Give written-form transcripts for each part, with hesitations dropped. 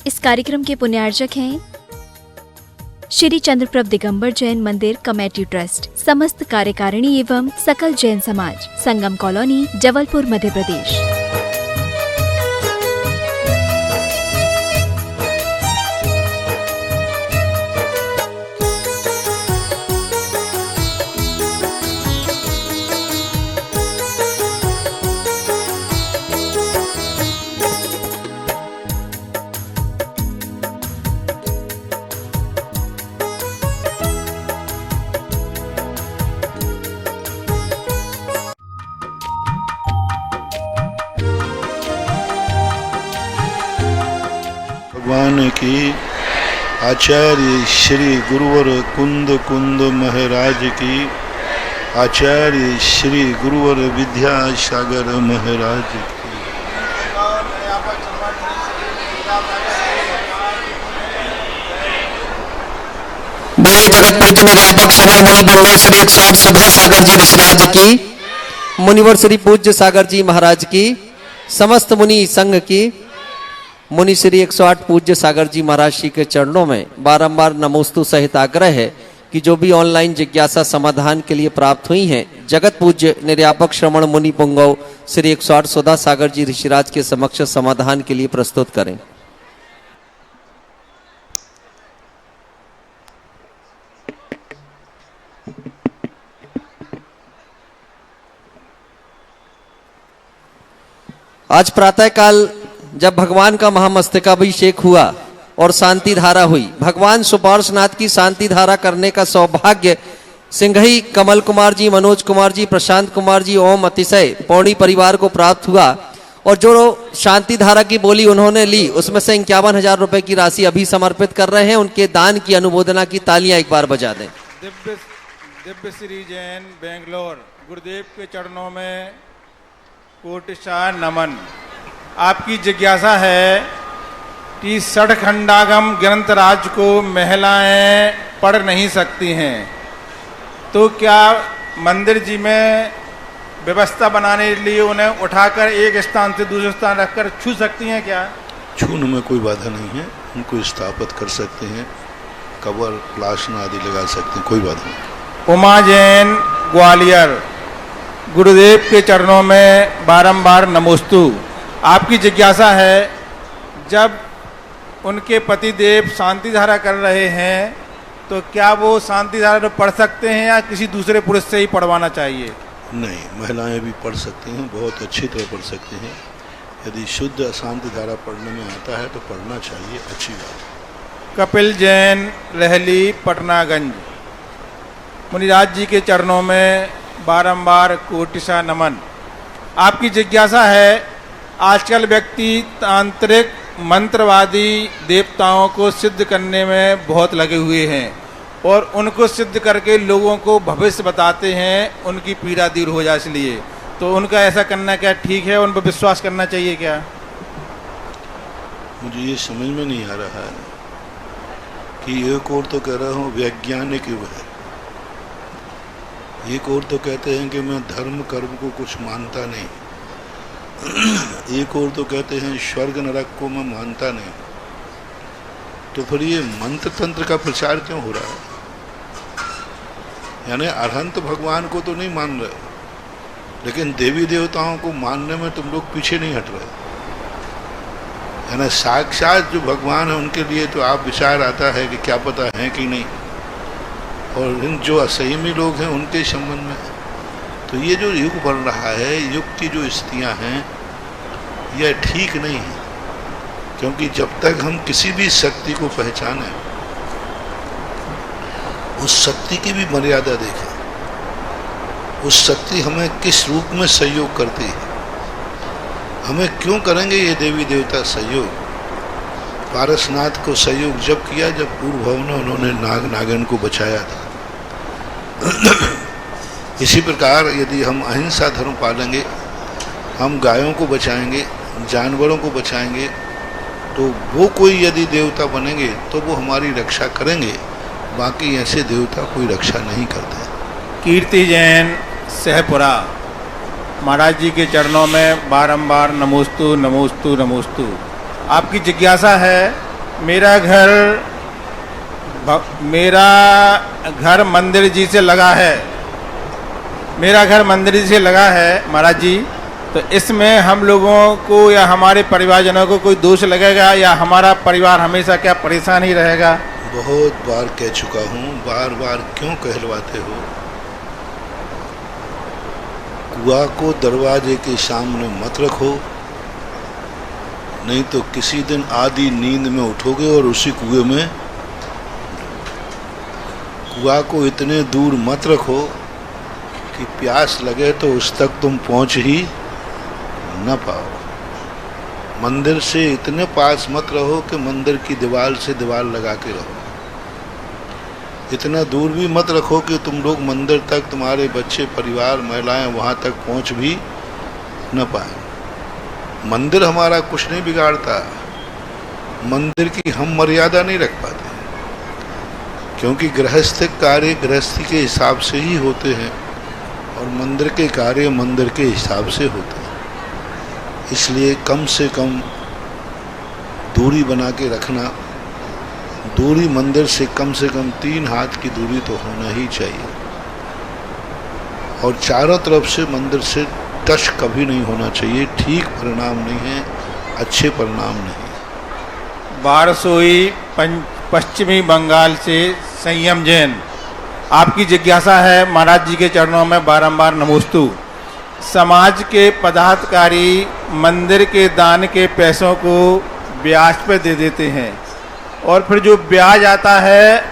इस कार्यक्रम के पुण्यार्चक हैं श्री चंद्रप्रभ दिगंबर जैन मंदिर कमेटी ट्रस्ट, समस्त कार्यकारिणी एवं सकल जैन समाज, संगम कॉलोनी, जबलपुर, मध्य प्रदेश। भगवान की आचार्य श्री गुरुवर कुंद कुंद महाराज की, आचार्य श्री गुरुवर विद्यासागर महाराज की। बड़े जगत पूज्य निर्यापक श्रवण मुनि मंगल श्री 108 सुधा सागर जी ऋषिराज की, मुनिवर श्री पूज्य सागर जी महाराज की, समस्त मुनि संघ की, मुनि श्री 108 पूज्य सागर जी महाराज जी के चरणों में बारंबार नमोस्तु सहित आग्रह है कि जो भी ऑनलाइन जिज्ञासा समाधान के लिए प्राप्त हुई हैं, जगत पूज्य निर्यापक श्रवण मुनि पुंगव श्री 108 सुधा सागर जी ऋषिराज के समक्ष समाधान के लिए प्रस्तुत करें। आज प्रातःकाल जब भगवान का महामस्तकाभिषेक हुआ और शांति धारा हुई, भगवान सुपार्श्वनाथ की शांति धारा करने का सौभाग्य सिंघई कमल कुमार जी, मनोज कुमार जी, प्रशांत कुमार जी, ओम अतिशय पौड़ी परिवार को प्राप्त हुआ। और जो शांति धारा की बोली उन्होंने ली, उसमें से 51,000 रुपए की राशि अभी समर्पित कर रहे हैं। उनके दान की अनुमोदना की तालियां एक बार बजा दें। दिव्य श्री जैन बेंगलोर, गुरुदेव के चरणों में कोटिशा नमन। आपकी जिज्ञासा है कि षटखंडागम ग्रंथराज को महिलाएं पढ़ नहीं सकती हैं, तो क्या मंदिर जी में व्यवस्था बनाने के लिए उन्हें उठाकर एक स्थान से दूसरे स्थान रखकर छू सकती हैं क्या? छूने में कोई बाधा नहीं है, उनको स्थापित कर सकते हैं, कवर प्लास्टर आदि लगा सकते हैं, कोई बाधा नहीं। उमा जैन ग्वालियर, गुरुदेव के चरणों में बारंबार नमोस्तु। आपकी जिज्ञासा है, जब उनके पतिदेव शांति धारा कर रहे हैं तो क्या वो शांति धारा पढ़ सकते हैं या किसी दूसरे पुरुष से ही पढ़वाना चाहिए? नहीं, महिलाएं भी पढ़ सकती हैं, बहुत अच्छी तरह पढ़ सकती हैं। यदि शुद्ध अशांति धारा पढ़ने में आता है तो पढ़ना चाहिए, अच्छी बात। कपिल जैन रहली, पटनागंज, मुनिराज जी के चरणों में बारंबार कोटिशा नमन। आपकी जिज्ञासा है, आजकल व्यक्ति तांत्रिक मंत्रवादी देवताओं को सिद्ध करने में बहुत लगे हुए हैं और उनको सिद्ध करके लोगों को भविष्य बताते हैं, उनकी पीड़ा दूर हो जाए, इसलिए तो उनका ऐसा करना क्या ठीक है? उन पर विश्वास करना चाहिए क्या? मुझे ये समझ में नहीं आ रहा है कि एक और तो कह रहा हूँ वैज्ञानिक युग है, एक और तो कहते हैं कि मैं धर्म कर्म को कुछ मानता नहीं, एक और तो कहते हैं स्वर्ग नरक को मैं मानता नहीं। तो फिर ये मंत्र तंत्र का प्रचार क्यों हो रहा है? यानी अरहंत भगवान को तो नहीं मान रहे, लेकिन देवी देवताओं को मानने में तुम लोग पीछे नहीं हट रहे। यानी साक्षात जो भगवान है उनके लिए तो आप विचार आता है कि क्या पता है कि नहीं, और इन जो असहमी लोग हैं उनके संबंध में तो ये जो युग बन रहा है, युग की जो स्थितियाँ हैं यह ठीक नहीं है। क्योंकि जब तक हम किसी भी शक्ति को पहचानें, उस शक्ति की भी मर्यादा देखें, उस शक्ति हमें किस रूप में सहयोग करती है, हमें क्यों करेंगे ये देवी देवता सहयोग। पारसनाथ को सहयोग जब किया जब पूर्व भाव में उन्होंने नाग नागिन को बचाया था। इसी प्रकार यदि हम अहिंसा धर्म पालेंगे, हम गायों को बचाएंगे, जानवरों को बचाएंगे, तो वो कोई यदि देवता बनेंगे तो वो हमारी रक्षा करेंगे, बाकी ऐसे देवता कोई रक्षा नहीं करते। कीर्ति जैन, सहपुरा, महाराज जी के चरणों में बारंबार नमोस्तु नमोस्तु नमोस्तु। आपकी जिज्ञासा है मेरा घर मंदिर जी से लगा है। मेरा घर मंदिर जी से लगा है महाराज जी, तो इसमें हम लोगों को या हमारे परिवारजनों को कोई दोष लगेगा या हमारा परिवार हमेशा क्या परेशान ही रहेगा? बहुत बार कह चुका हूँ, बार बार क्यों कहलवाते हो? कुआं को दरवाजे के सामने मत रखो, नहीं तो किसी दिन आधी नींद में उठोगे और उसी कुएं में। कुआं को इतने दूर मत रखो कि प्यास लगे तो उस तक तुम पहुंच ही न पाओ। मंदिर से इतने पास मत रहो कि मंदिर की दीवार से दीवार लगा के रहो। इतना दूर भी मत रखो कि तुम लोग मंदिर तक, तुम्हारे बच्चे, परिवार, महिलाएं वहां तक पहुंच भी न पाए। मंदिर हमारा कुछ नहीं बिगाड़ता, मंदिर की हम मर्यादा नहीं रख पाते, क्योंकि गृहस्थ कार्य गृहस्थी के हिसाब से ही होते हैं और मंदिर के कार्य मंदिर के हिसाब से होते हैं। इसलिए कम से कम दूरी बना के रखना। दूरी मंदिर से कम 3 हाथ की दूरी तो होना ही चाहिए, और चारों तरफ से मंदिर से टच कभी नहीं होना चाहिए। ठीक परिणाम नहीं है, अच्छे परिणाम नहीं। वारसोई पश्चिमी बंगाल से संयम जैन, आपकी जिज्ञासा है महाराज जी के चरणों में बारंबार नमोस्तु। समाज के पदाधिकारी मंदिर के दान के पैसों को ब्याज पर दे देते हैं और फिर जो ब्याज आता है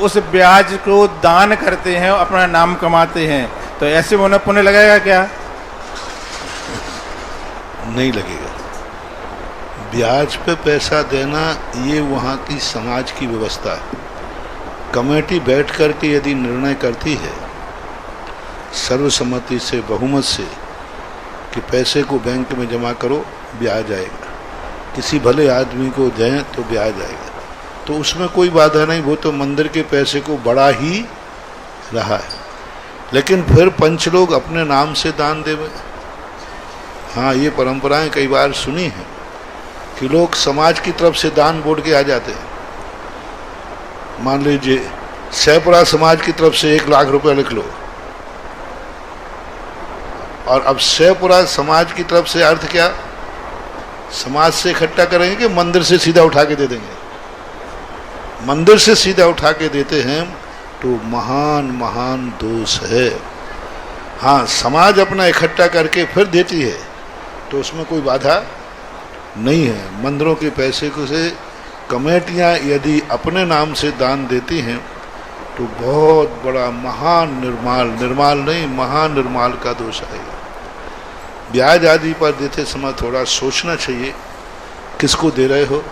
उस ब्याज को दान करते हैं, अपना नाम कमाते हैं, तो ऐसे में उन्हें पुण्य लगेगा क्या? नहीं लगेगा। ब्याज पे पैसा देना ये वहाँ की समाज की व्यवस्था है। कमेटी बैठ कर के यदि निर्णय करती है सर्वसम्मति से, बहुमत से, कि पैसे को बैंक में जमा करो, ब्याज आएगा, किसी भले आदमी को दें तो ब्याज आएगा, तो उसमें कोई बाधा नहीं। वो तो मंदिर के पैसे को बढ़ा ही रहा है। लेकिन फिर पंच लोग अपने नाम से दान देवे। हाँ, ये परंपराएं कई बार सुनी हैं कि लोग समाज की तरफ से दान बोल के आ जाते हैं। मान लीजिए सैपुरा समाज की तरफ से 1 लाख रुपए लिख लो, और अब सैपुरा समाज की तरफ से अर्थ क्या? समाज से इकट्ठा करेंगे कि मंदिर से सीधा उठा के दे देंगे? मंदिर से सीधा उठा के देते हैं तो महान महान दोष है। हाँ, समाज अपना इकट्ठा करके फिर देती है तो उसमें कोई बाधा नहीं है। मंदिरों के पैसे को से कमेटियां यदि अपने नाम से दान देती हैं तो बहुत बड़ा महान निर्माल नहीं, महानिर्माल का दोष आएगा। ब्याज आदि पर देते समय थोड़ा सोचना चाहिए किसको दे रहे हो।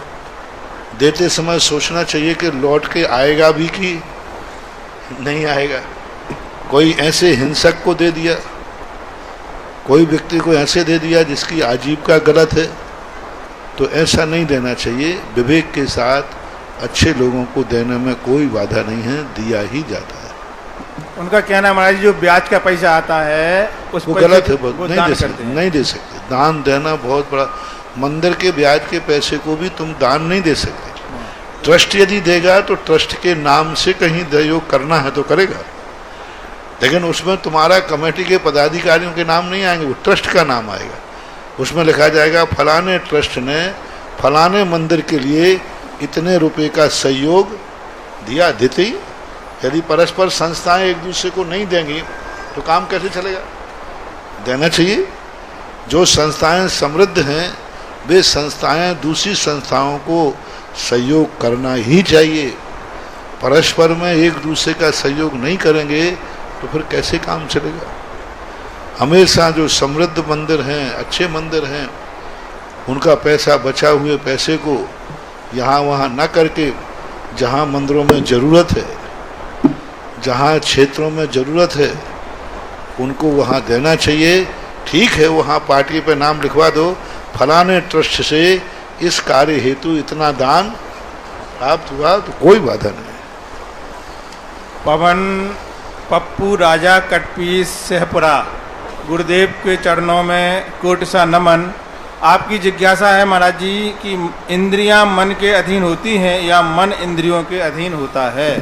देते समय सोचना चाहिए कि लौट के आएगा भी कि नहीं आएगा। कोई ऐसे हिंसक को दे दिया, कोई व्यक्ति को ऐसे दे दिया जिसकी आजीविका गलत है, तो ऐसा नहीं देना चाहिए। विवेक के साथ अच्छे लोगों को देने में कोई बाधा नहीं है, दिया ही जाता है। उनका कहना है महाराज, जो ब्याज का पैसा आता है उस वो गलत है, नहीं दे सकते। दान देना बहुत बड़ा, मंदिर के ब्याज के पैसे को भी तुम दान नहीं दे सकते। ट्रस्ट यदि देगा तो ट्रस्ट के नाम से कहीं सहयोग करना है तो करेगा, लेकिन उसमें तुम्हारा कमेटी के पदाधिकारियों के नाम नहीं आएंगे, वो ट्रस्ट का नाम आएगा। उसमें लिखा जाएगा फलाने ट्रस्ट ने फलाने मंदिर के लिए इतने रुपए का सहयोग दिया। देते ही यदि परस्पर संस्थाएं एक दूसरे को नहीं देंगी तो काम कैसे चलेगा? देना चाहिए। जो संस्थाएं समृद्ध हैं वे संस्थाएं दूसरी संस्थाओं को सहयोग करना ही चाहिए। परस्पर में एक दूसरे का सहयोग नहीं करेंगे तो फिर कैसे काम चलेगा? हमेशा जो समृद्ध मंदिर हैं, अच्छे मंदिर हैं, उनका पैसा, बचा हुए पैसे को यहाँ वहाँ न करके जहाँ मंदिरों में ज़रूरत है, जहाँ क्षेत्रों में ज़रूरत है, उनको वहाँ देना चाहिए। ठीक है, वहाँ पार्टी पे नाम लिखवा दो, फलाने ट्रस्ट से इस कार्य हेतु इतना दान प्राप्त हुआ, तो कोई बाधा नहीं। पवन पप्पू राजा कटपीस सहपुरा, गुरुदेव के चरणों में कोटि सा नमन। आपकी जिज्ञासा है महाराज जी कि इंद्रियां मन के अधीन होती हैं या मन इंद्रियों के अधीन होता है?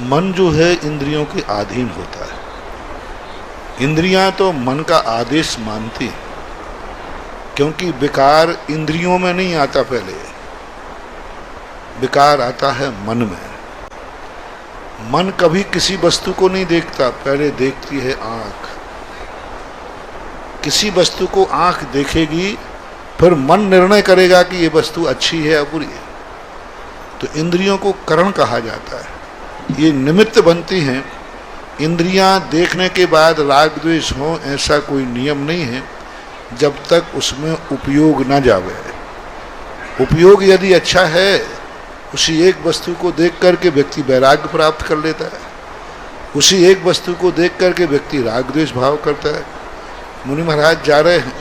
मन जो है इंद्रियों के अधीन होता है। इंद्रियां तो मन का आदेश मानती हैं, क्योंकि विकार इंद्रियों में नहीं आता, पहले विकार आता है मन में। मन कभी किसी वस्तु को नहीं देखता, पहले देखती है आंख। किसी वस्तु को आंख देखेगी, फिर मन निर्णय करेगा कि ये वस्तु अच्छी है या बुरी है। तो इंद्रियों को करण कहा जाता है, ये निमित्त बनती हैं। इंद्रियां देखने के बाद राग द्वेष हो ऐसा कोई नियम नहीं है, जब तक उसमें उपयोग न जावे। उपयोग यदि अच्छा है, उसी एक वस्तु को देख करके व्यक्ति वैराग्य प्राप्त कर लेता है, उसी एक वस्तु को देख करके व्यक्ति राग द्वेष भाव करता है। मुनि महाराज जा रहे हैं,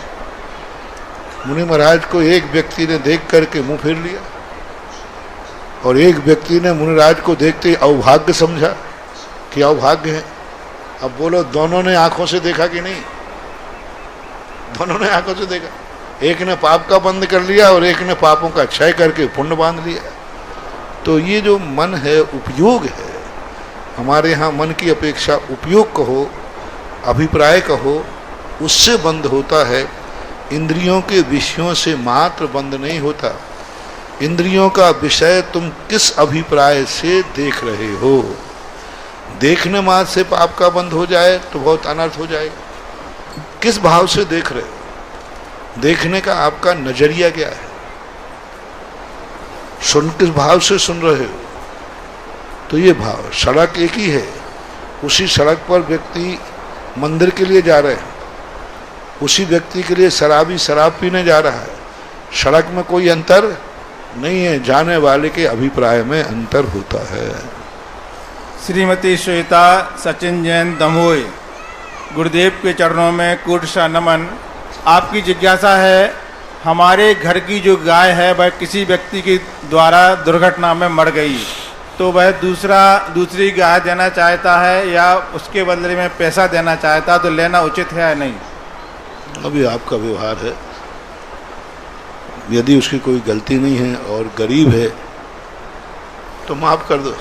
मुनि महाराज को एक व्यक्ति ने देख करके मुंह फेर लिया, और एक व्यक्ति ने मुनि महाराज को देखते ही अवभाग्य समझा कि अवभाग्य है। अब बोलो, दोनों ने आंखों से देखा कि नहीं? दोनों ने आंखों से देखा। एक ने पाप का बंद कर लिया और एक ने पापों का क्षय करके पुण्य बांध लिया। तो ये जो मन है, उपयोग है। हमारे यहाँ मन की अपेक्षा उपयोग कहो, अभिप्राय कहो, उससे बंद होता है। इंद्रियों के विषयों से मात्र बंद नहीं होता। इंद्रियों का विषय तुम किस अभिप्राय से देख रहे हो। देखने मात्र से पाप का बंद हो जाए तो बहुत अनर्थ हो जाएगा। किस भाव से देख रहे हो, देखने का आपका नजरिया क्या है, सुन किस भाव से सुन रहे हो। तो ये भाव, सड़क एक ही है, उसी सड़क पर व्यक्ति मंदिर के लिए जा रहे हैं, उसी व्यक्ति के लिए शराबी शराब पीने जा रहा है। सड़क में कोई अंतर नहीं है, जाने वाले के अभिप्राय में अंतर होता है। श्रीमती श्वेता सचिन जैन दमोई, गुरुदेव के चरणों में कोटि नमन। आपकी जिज्ञासा है, हमारे घर की जो गाय है वह किसी व्यक्ति के द्वारा दुर्घटना में मर गई, तो वह दूसरी गाय देना चाहता है या उसके बदले में पैसा देना चाहता, तो लेना उचित है या नहीं? अभी आपका व्यवहार है, यदि उसकी कोई गलती नहीं है और गरीब है तो माफ कर दो,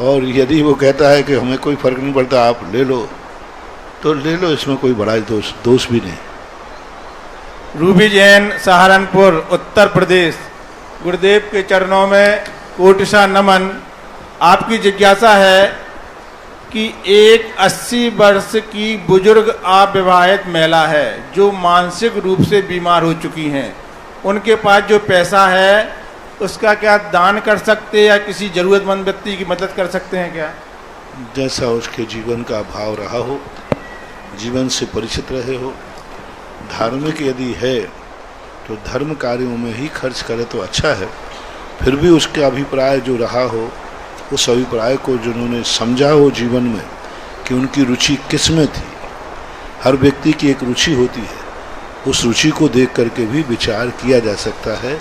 और यदि वो कहता है कि हमें कोई फर्क नहीं पड़ता आप ले लो तो ले लो, इसमें कोई बड़ा दोष भी नहीं। रूबी जैन सहारनपुर उत्तर प्रदेश, गुरुदेव के चरणों में कोटि नमन। आपकी जिज्ञासा है कि एक 80 वर्ष की बुजुर्ग अविवाहित महिला है जो मानसिक रूप से बीमार हो चुकी हैं, उनके पास जो पैसा है उसका क्या दान कर सकते या किसी जरूरतमंद व्यक्ति की मदद कर सकते हैं क्या? जैसा उसके जीवन का भाव रहा हो, जीवन से परिचित रहे हो, धार्मिक यदि है तो धर्म कार्यों में ही खर्च करे तो अच्छा है। फिर भी उसके अभिप्राय जो रहा हो, उस अभिप्राय को जिन्होंने समझा हो जीवन में कि उनकी रुचि किस में थी, हर व्यक्ति की एक रुचि होती है, उस रुचि को देख करके भी विचार किया जा सकता है।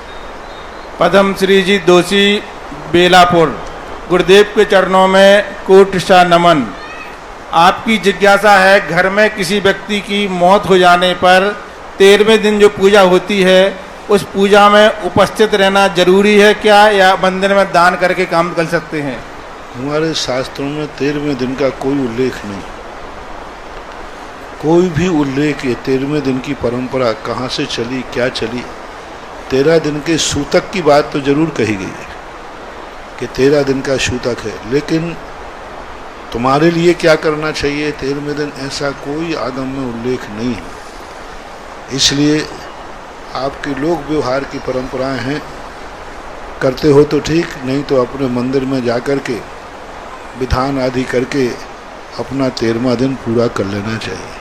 पद्म श्री जी दोषी बेलापुर, गुरुदेव के चरणों में कोटि नमन। आपकी जिज्ञासा है, घर में किसी व्यक्ति की मौत हो जाने पर 13वें दिन जो पूजा होती है उस पूजा में उपस्थित रहना जरूरी है क्या, या मंदिर में दान करके काम कर सकते हैं? हमारे शास्त्रों में 13वें दिन का कोई उल्लेख नहीं, कोई भी उल्लेख ये 13वें दिन की परंपरा कहाँ से चली, क्या चली। 13 दिन के सूतक की बात तो जरूर कही गई है कि 13 दिन का सूतक है, लेकिन तुम्हारे लिए क्या करना चाहिए 13वें दिन, ऐसा कोई आगम में उल्लेख नहीं है। इसलिए आपके लोक व्यवहार की परंपराएं हैं, करते हो तो ठीक, नहीं तो अपने मंदिर में जाकर के विधान आदि करके अपना 13वां दिन पूरा कर लेना चाहिए।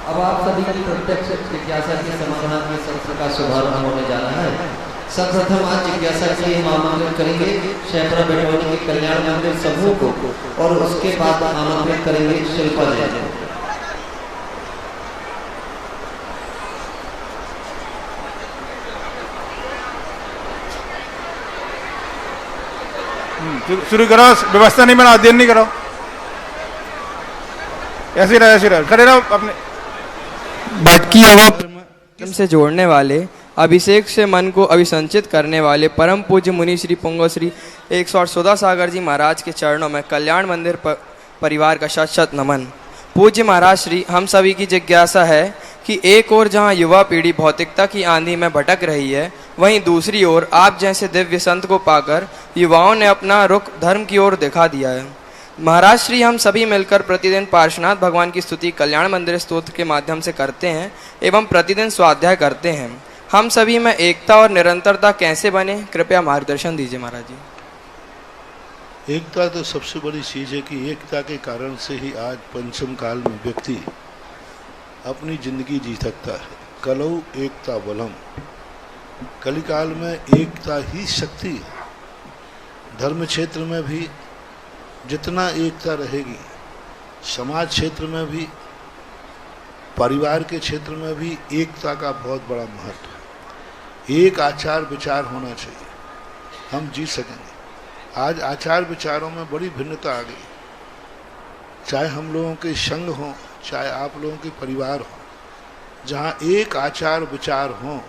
अब आप सभी की प्रत्यक्ष जिज्ञासा के समाधान के सत्र का शुभारंभ होने जा रहा है। सर्वप्रथम आज जिज्ञासा के लिए हम आमंत्रित करेंगे शैपरा बेटवानी के कल्याण मंदिर समूह को, और उसके बाद आमंत्रित करेंगे शिल्पा जैन को। शुरू करो, व्यवस्था नहीं बनाओ, देर नहीं करो, ऐसे रहो, खड़े रहो अपने। भटकी हवा से जोड़ने वाले, अभिषेक से मन को अभिसंचित करने वाले परम पूज्य मुनि श्री पुंगव श्री 108 सुधा सागर जी महाराज के चरणों में कल्याण मंदिर परिवार का शत शत नमन। पूज्य महाराज श्री, हम सभी की जिज्ञासा है कि एक ओर जहां युवा पीढ़ी भौतिकता की आंधी में भटक रही है, वहीं दूसरी ओर आप जैसे दिव्य संत को पाकर युवाओं ने अपना रुख धर्म की ओर दिखा दिया है। महाराज श्री, हम सभी मिलकर प्रतिदिन पार्श्वनाथ भगवान की स्तुति कल्याण मंदिर स्तोत्र के माध्यम से करते हैं एवं प्रतिदिन स्वाध्याय करते हैं। हम सभी में एकता और निरंतरता कैसे बने, कृपया मार्गदर्शन दीजिए महाराज जी। एकता तो सबसे बड़ी चीज है कि एकता के कारण से ही आज पंचम काल में व्यक्ति अपनी जिंदगी जी सकता है। कलौ एकता बलम, कलिकाल में एकता ही शक्ति है। धर्म क्षेत्र में भी जितना एकता रहेगी, समाज क्षेत्र में भी, परिवार के क्षेत्र में भी एकता का बहुत बड़ा महत्व है। एक आचार विचार होना चाहिए, हम जी सकेंगे। आज आचार विचारों में बड़ी भिन्नता आ गई, चाहे हम लोगों के संघ हों, चाहे आप लोगों के परिवार हो, जहाँ एक आचार विचार हो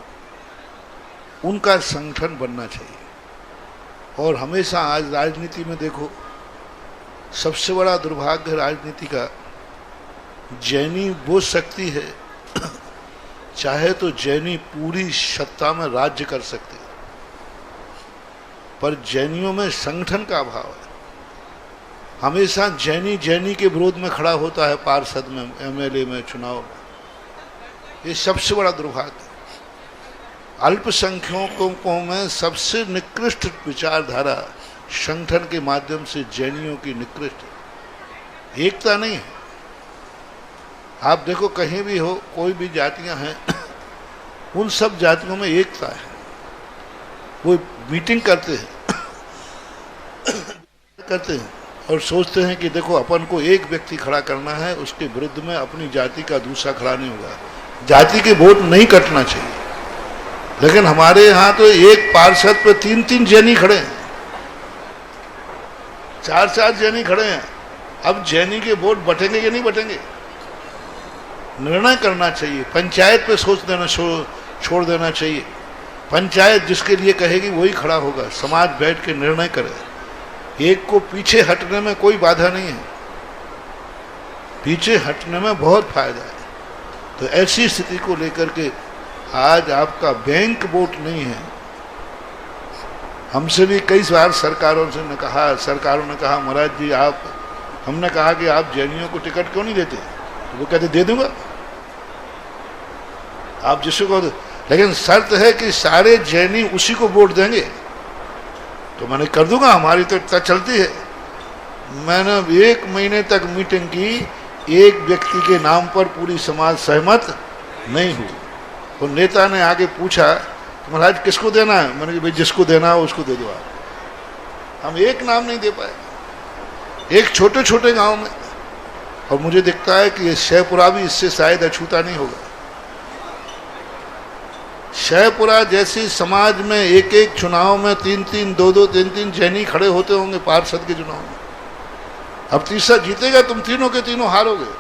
उनका संगठन बनना चाहिए। और हमेशा आज राजनीति में देखो, सबसे बड़ा दुर्भाग्य राजनीति का, जैनी वो शक्ति है चाहे तो जैनी पूरी सत्ता में राज्य कर सकते, पर जैनियों में संगठन का अभाव है। हमेशा जैनी के विरोध में खड़ा होता है, पार्षद में, एमएलए में, चुनाव में। ये सबसे बड़ा दुर्भाग्य। अल्पसंख्यकों में सबसे निकृष्ट विचारधारा संगठन के माध्यम से जैनियों की निकृष्ट है। एकता नहीं है। आप देखो कहीं भी हो, कोई भी जातियां हैं, उन सब जातियों में एकता है। वो मीटिंग करते हैं और सोचते हैं कि देखो अपन को एक व्यक्ति खड़ा करना है, उसके विरुद्ध में अपनी जाति का दूसरा खड़ा नहीं होगा। जाति के वोट नहीं कटना चाहिए। लेकिन हमारे यहाँ तो एक पार्षद पे 3-3 जैनी खड़े हैं, 4-4 जैनी खड़े हैं। अब जैनी के वोट बटेंगे कि नहीं बटेंगे, निर्णय करना चाहिए। पंचायत पे सोच देना, छोड़ देना चाहिए। पंचायत जिसके लिए कहेगी वही खड़ा होगा। समाज बैठ के निर्णय करे। एक को पीछे हटने में कोई बाधा नहीं है, पीछे हटने में बहुत फायदा है। तो ऐसी स्थिति को लेकर के आज आपका बैंक वोट नहीं है। हमसे भी कई बार सरकारों ने कहा महाराज जी आप, हमने कहा कि आप जैनियों को टिकट क्यों नहीं देते, तो वो कहते दे दूंगा आप जिसको, लेकिन शर्त है कि सारे जैनी उसी को वोट देंगे। तो मैंने कर दूंगा, हमारी तो इतना चलती है। मैंने 1 महीने तक मीटिंग की, एक व्यक्ति के नाम पर पूरी समाज सहमत नहीं हुई। और नेता ने आगे पूछा तो महाराज किसको देना है, मैंने कहा भाई जिसको देना है उसको दे दो आप। हम एक नाम नहीं दे पाए, एक छोटे छोटे गांव में। और मुझे दिखता है कि ये शहपुरा भी इससे शायद अछूता नहीं होगा। शहपुरा जैसी समाज में एक एक चुनाव में 3-3, 2-2, 3-3 जैनी खड़े होते होंगे पार्षद के चुनाव में। अब तीसरा जीतेगा, तुम तीनों के तीनों हारोगे।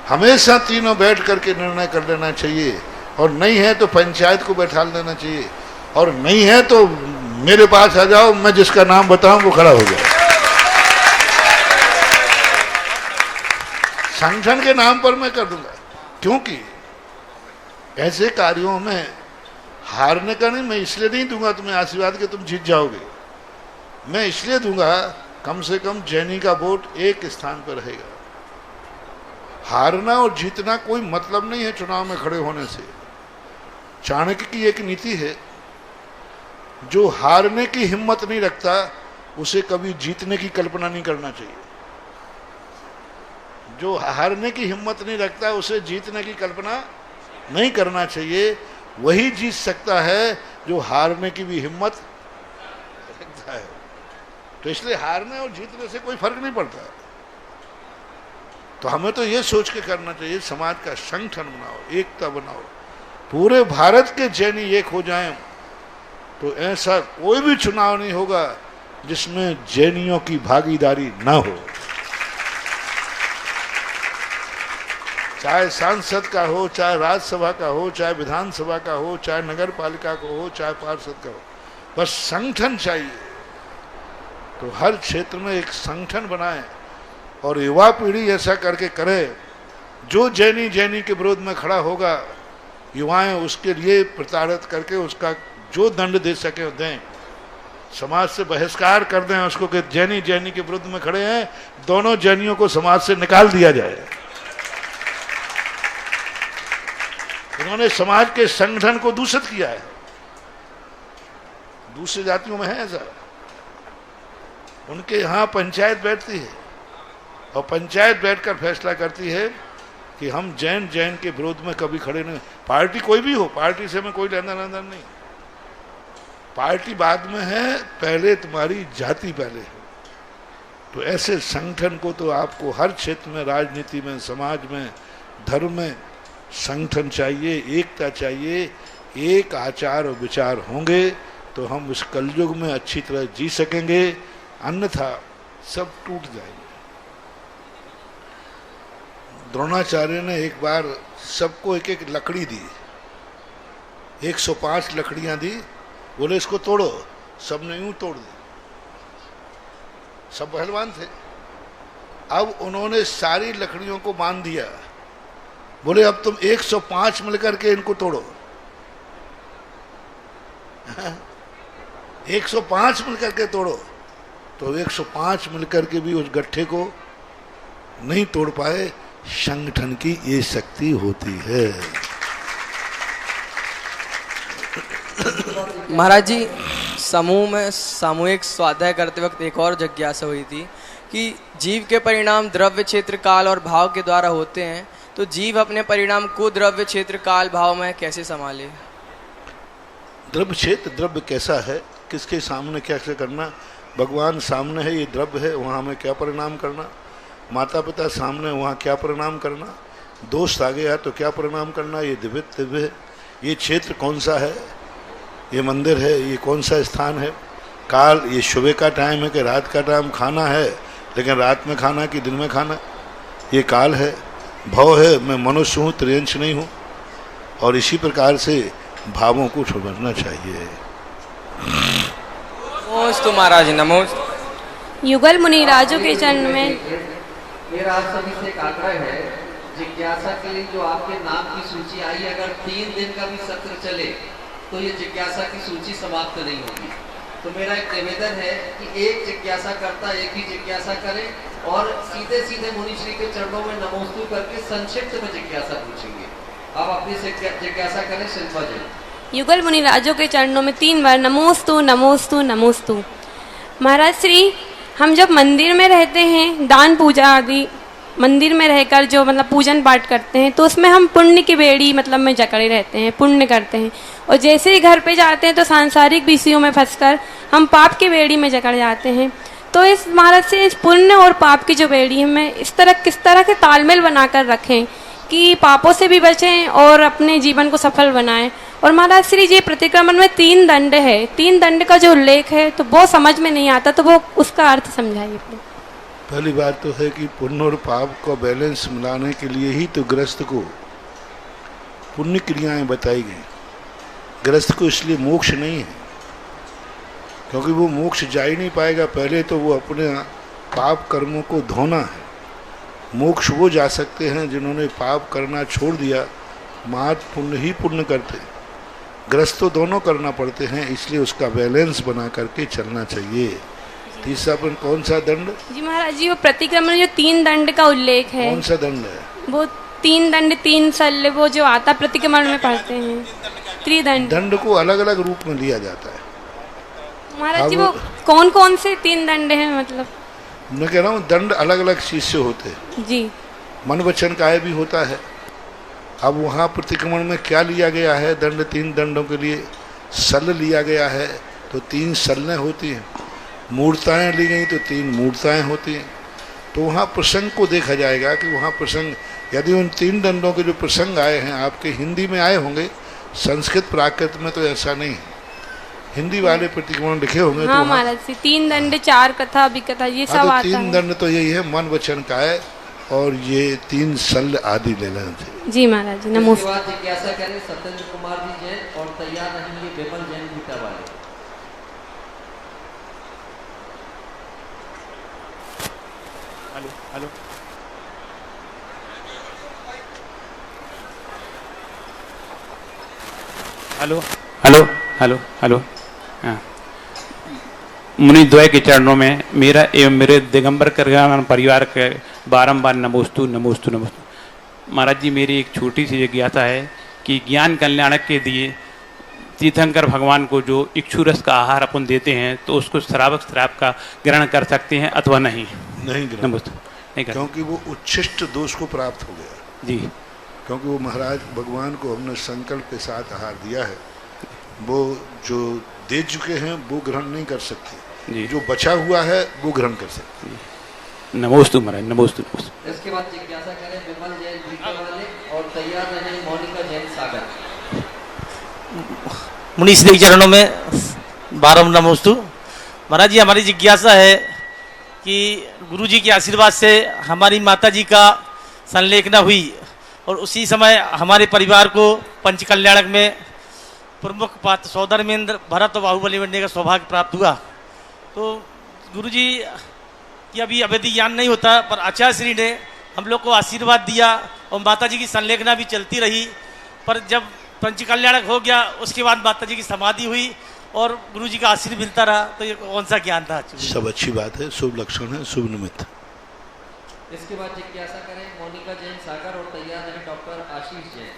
हमेशा तीनों बैठ करके निर्णय कर लेना चाहिए। और नहीं है तो पंचायत को बैठा देना चाहिए, और नहीं है तो मेरे पास आ जाओ, मैं जिसका नाम बताऊं वो खड़ा हो जाए। संगठन के नाम पर मैं कर दूंगा, क्योंकि ऐसे कार्यों में हारने का नहीं, मैं इसलिए नहीं दूंगा तुम्हें आशीर्वाद कि तुम जीत जाओगे। मैं इसलिए दूंगा कम से कम जैनी का वोट एक स्थान पर रहेगा। हारना और जीतना कोई मतलब नहीं है चुनाव में खड़े होने से। चाणक्य की एक नीति है, जो हारने की हिम्मत नहीं रखता उसे कभी जीतने की कल्पना नहीं करना चाहिए। जो हारने की हिम्मत नहीं रखता उसे जीतने की कल्पना नहीं करना चाहिए। वही जीत सकता है जो हारने की भी हिम्मत रखता है। तो इसलिए हारने और जीतने से कोई फर्क नहीं पड़ता। तो हमें तो ये सोच के करना चाहिए, समाज का संगठन बनाओ, एकता बनाओ, पूरे भारत के जैनी एक हो जाएं, तो ऐसा कोई भी चुनाव नहीं होगा जिसमें जैनियों की भागीदारी न हो। चाहे सांसद का हो, चाहे राज्यसभा का हो, चाहे विधानसभा का हो, चाहे नगर पालिका को हो, चाहे पार्षद का हो, बस संगठन चाहिए। तो हर क्षेत्र में एक संगठन बनाए और युवा पीढ़ी ऐसा करके करे, जो जैनी के विरोध में खड़ा होगा, युवाएं उसके लिए प्रताड़ित करके उसका जो दंड दे सके दें, समाज से बहिष्कार कर दें उसको कि जैनी के विरुद्ध में खड़े हैं, दोनों जैनियों को समाज से निकाल दिया जाए। उन्होंने समाज के संगठन को दूषित किया है। दूसरी जातियों में है ऐसा, उनके यहाँ पंचायत बैठती है और पंचायत बैठकर फैसला करती है कि हम जैन के विरोध में कभी खड़े नहीं। पार्टी कोई भी हो, पार्टी से हमें कोई लेना देना नहीं, पार्टी बाद में है, पहले तुम्हारी जाति पहले है। तो ऐसे संगठन को तो आपको हर क्षेत्र में, राजनीति में, समाज में, धर्म में संगठन चाहिए, एकता चाहिए। एक आचार और विचार होंगे तो हम इस कलयुग में अच्छी तरह जी सकेंगे, अन्यथा सब टूट जाएंगे। द्रोणाचार्य ने एक बार सबको एक एक लकड़ी दी, 105 लकड़ियां दी, बोले इसको तोड़ो, सबने यूं तोड़ दी। सब पहलवान थे। अब उन्होंने सारी लकड़ियों को बांध दिया, बोले अब तुम 105 मिलकर के इनको तोड़ो। 105 मिलकर के तोड़ो, तो 105 मिलकर के भी उस गट्ठे को नहीं तोड़ पाए। संगठन की ये शक्ति होती है। महाराज जी, समूह में सामूहिक स्वाध्याय करते वक्त एक और जिज्ञासा हुई थी कि जीव के परिणाम द्रव्य, क्षेत्र, काल और भाव के द्वारा होते हैं, तो जीव अपने परिणाम को द्रव्य, क्षेत्र, काल, भाव में कैसे संभाले? द्रव्य क्षेत्र, द्रव्य कैसा है, किसके सामने क्या करना, भगवान सामने है, ये द्रव्य है, वहाँ हमें क्या परिणाम करना, माता पिता सामने, वहाँ क्या परिणाम करना, दोस्त आ गया तो क्या परिणाम करना, ये दिव्य है, ये क्षेत्र कौन सा है, ये मंदिर है, ये कौन सा स्थान है, काल, ये सुबह का टाइम है कि रात का टाइम, खाना है लेकिन रात में खाना कि दिन में खाना, ये काल है, भव है, मैं मनुष्य हूँ, त्रियंश नहीं हूँ। और इसी प्रकार से भावों को समझना चाहिए। नमोस्तु महाराज, नमोस्तु। युगल मुनि राजू के चरण में मेरा आप सभी से एक आग्रह है, जिज्ञासा के लिए जो आपके नाम की सूची आई, अगर 3 दिन का भी सत्र चले तो ये जिज्ञासा की सूची समाप्त नहीं होगी। तो मेरा एक निवेदन है कि एक जिज्ञासा करता एक ही जिज्ञासा करे और सीधे सीधे मुनि श्री के चरणों में नमोस्तु करके संक्षिप्त में जिज्ञासा पूछेंगे। आप अपनी जिज्ञासा करें शिल्पा जी। युगल मुनि राजू के चरणों में 3 बार नमोस्तु नमोस्तु नमोस्तु। महाराज श्री, हम जब मंदिर में रहते हैं, दान पूजा आदि मंदिर में रहकर जो मतलब पूजन पाठ करते हैं, तो उसमें हम पुण्य की बेड़ी मतलब में जकड़े रहते हैं, पुण्य करते हैं। और जैसे ही घर पे जाते हैं तो सांसारिक विषयों में फंसकर हम पाप की बेड़ी में जकड़ जाते हैं। तो इस महाराज से इस पुण्य और पाप की जो बेड़ी है, हमें किस तरह के तालमेल बनाकर रखें कि पापों से भी बचें और अपने जीवन को सफल बनाएं। और महाराज श्री जी, प्रतिक्रमण में 3 दंड है, 3 दंड का जो उल्लेख है तो वो समझ में नहीं आता, तो वो उसका अर्थ समझाइए। पहली बात तो है कि पुण्य और पाप को बैलेंस मिलाने के लिए ही तो गृहस्थ को पुण्य क्रियाएं बताई गई। गृहस्थ को इसलिए मोक्ष नहीं है क्योंकि वो मोक्ष जा ही नहीं पाएगा, पहले तो वो अपने पाप कर्मों को धोना है। मोक्ष वो जा सकते हैं जिन्होंने पाप करना छोड़ दिया, मात पुण्य ही पुण्य करते। गृहस्थ तो दोनों करना पड़ते हैं, इसलिए उसका बैलेंस बना करके चलना चाहिए। तीसरा पर कौन सा दंड? जी महाराज जी, वो प्रतिक्रमण जो 3 दंड का उल्लेख है, कौन सा दंड है? वो 3 दंड 3 शल्य, वो जो आता प्रतिक्रमण में पढ़ते हैं, त्रिदंड। दंड को अलग अलग रूप में लिया जाता है महाराज जी। वो कौन कौन से 3 दंड हैं? मतलब मैं कह रहा हूँ दंड अलग अलग चीज से होते हैं जी। मन वचन काय भी होता है। अब वहाँ प्रतिक्रमण में क्या लिया गया है? दंड 3 दंडों के लिए सल लिया गया है, तो 3 सल्लें होती हैं। मूर्ताएं ली गई तो 3 मूर्ताएं होती हैं। तो वहाँ प्रसंग को देखा जाएगा कि वहाँ प्रसंग, यदि उन 3 दंडों के जो प्रसंग आए हैं आपके हिंदी में आए होंगे, संस्कृत प्राकृत में तो ऐसा नहीं है। हिंदी वाले प्रतिक्रमण लिखे होंगे हाँ तो वहाँ- महाराज जी, 3 दंड 4 कथा अभिकथा ये हाँ, सब तो आता 3 है। दंड तो यही है, मन वचन काय और ये 3 शल्य आदि ले लेना चाहिए। जी महाराज जी, इसके नमोस्तु। बाद जिज्ञासा करें सत्येंद्र कुमार जी जैन और तैयार रहेंगे विमल जैन गीता वाले। Hello hello hello hello hello hello हाँ मुनि द्वय के चरणों में मेरा एवं मेरे दिगंबर कल्याण परिवार के बारंबार नमोस्तु नमोस्तु नमोस्तु। महाराज जी, मेरी एक छोटी सी जिज्ञासा है कि ज्ञान कल्याण के लिए तीर्थंकर भगवान को जो इक्षुरस का आहार अपन देते हैं तो उसको श्रावक श्राप का ग्रहण कर सकते हैं अथवा नहीं? नहीं ग्रहण, नमोस्तु नहीं कर क्योंकि वो उच्छिष्ट दोष को प्राप्त हो गया। जी क्योंकि वो महाराज भगवान को हमने संकल्प के साथ आहार दिया है, वो जो दे चुके हैं वो ग्रहण नहीं कर सकते, जी जो बचा हुआ है वो ग्रहण कर सकते। नमोस्तु महाराज नमोस्तु नमोस्तु। इसके बाद जिज्ञासा करें विमल जैन गीता वाले और तैयार रहें मोनिका जैन सागर। मुनि श्री के चरणों में बारम नमोस्तु। महाराज जी, हमारी जिज्ञासा है कि गुरु जी के आशीर्वाद से हमारी माता जी का संलेखना हुई और उसी समय हमारे परिवार को पंचकल्याणक में प्रमुख पात्र सौधर्मेंद्र भरत और बाहुबली बनने का सौभाग्य प्राप्त हुआ। तो गुरु जी की अभी अवैधिक ज्ञान नहीं होता, पर आचार्य श्री ने हम लोग को आशीर्वाद दिया और माता जी की संलेखना भी चलती रही। पर जब पंचकल्याणक हो गया उसके बाद माता जी की समाधि हुई और गुरु जी का आशीर्वाद मिलता रहा। तो ये कौन सा ज्ञान था? सब अच्छी बात है, शुभ लक्षण है, शुभ निमित्त। इसके बाद जिज्ञासा करें मोनिका जैन सागर और तैयार रहें डॉक्टर आशीष जैन।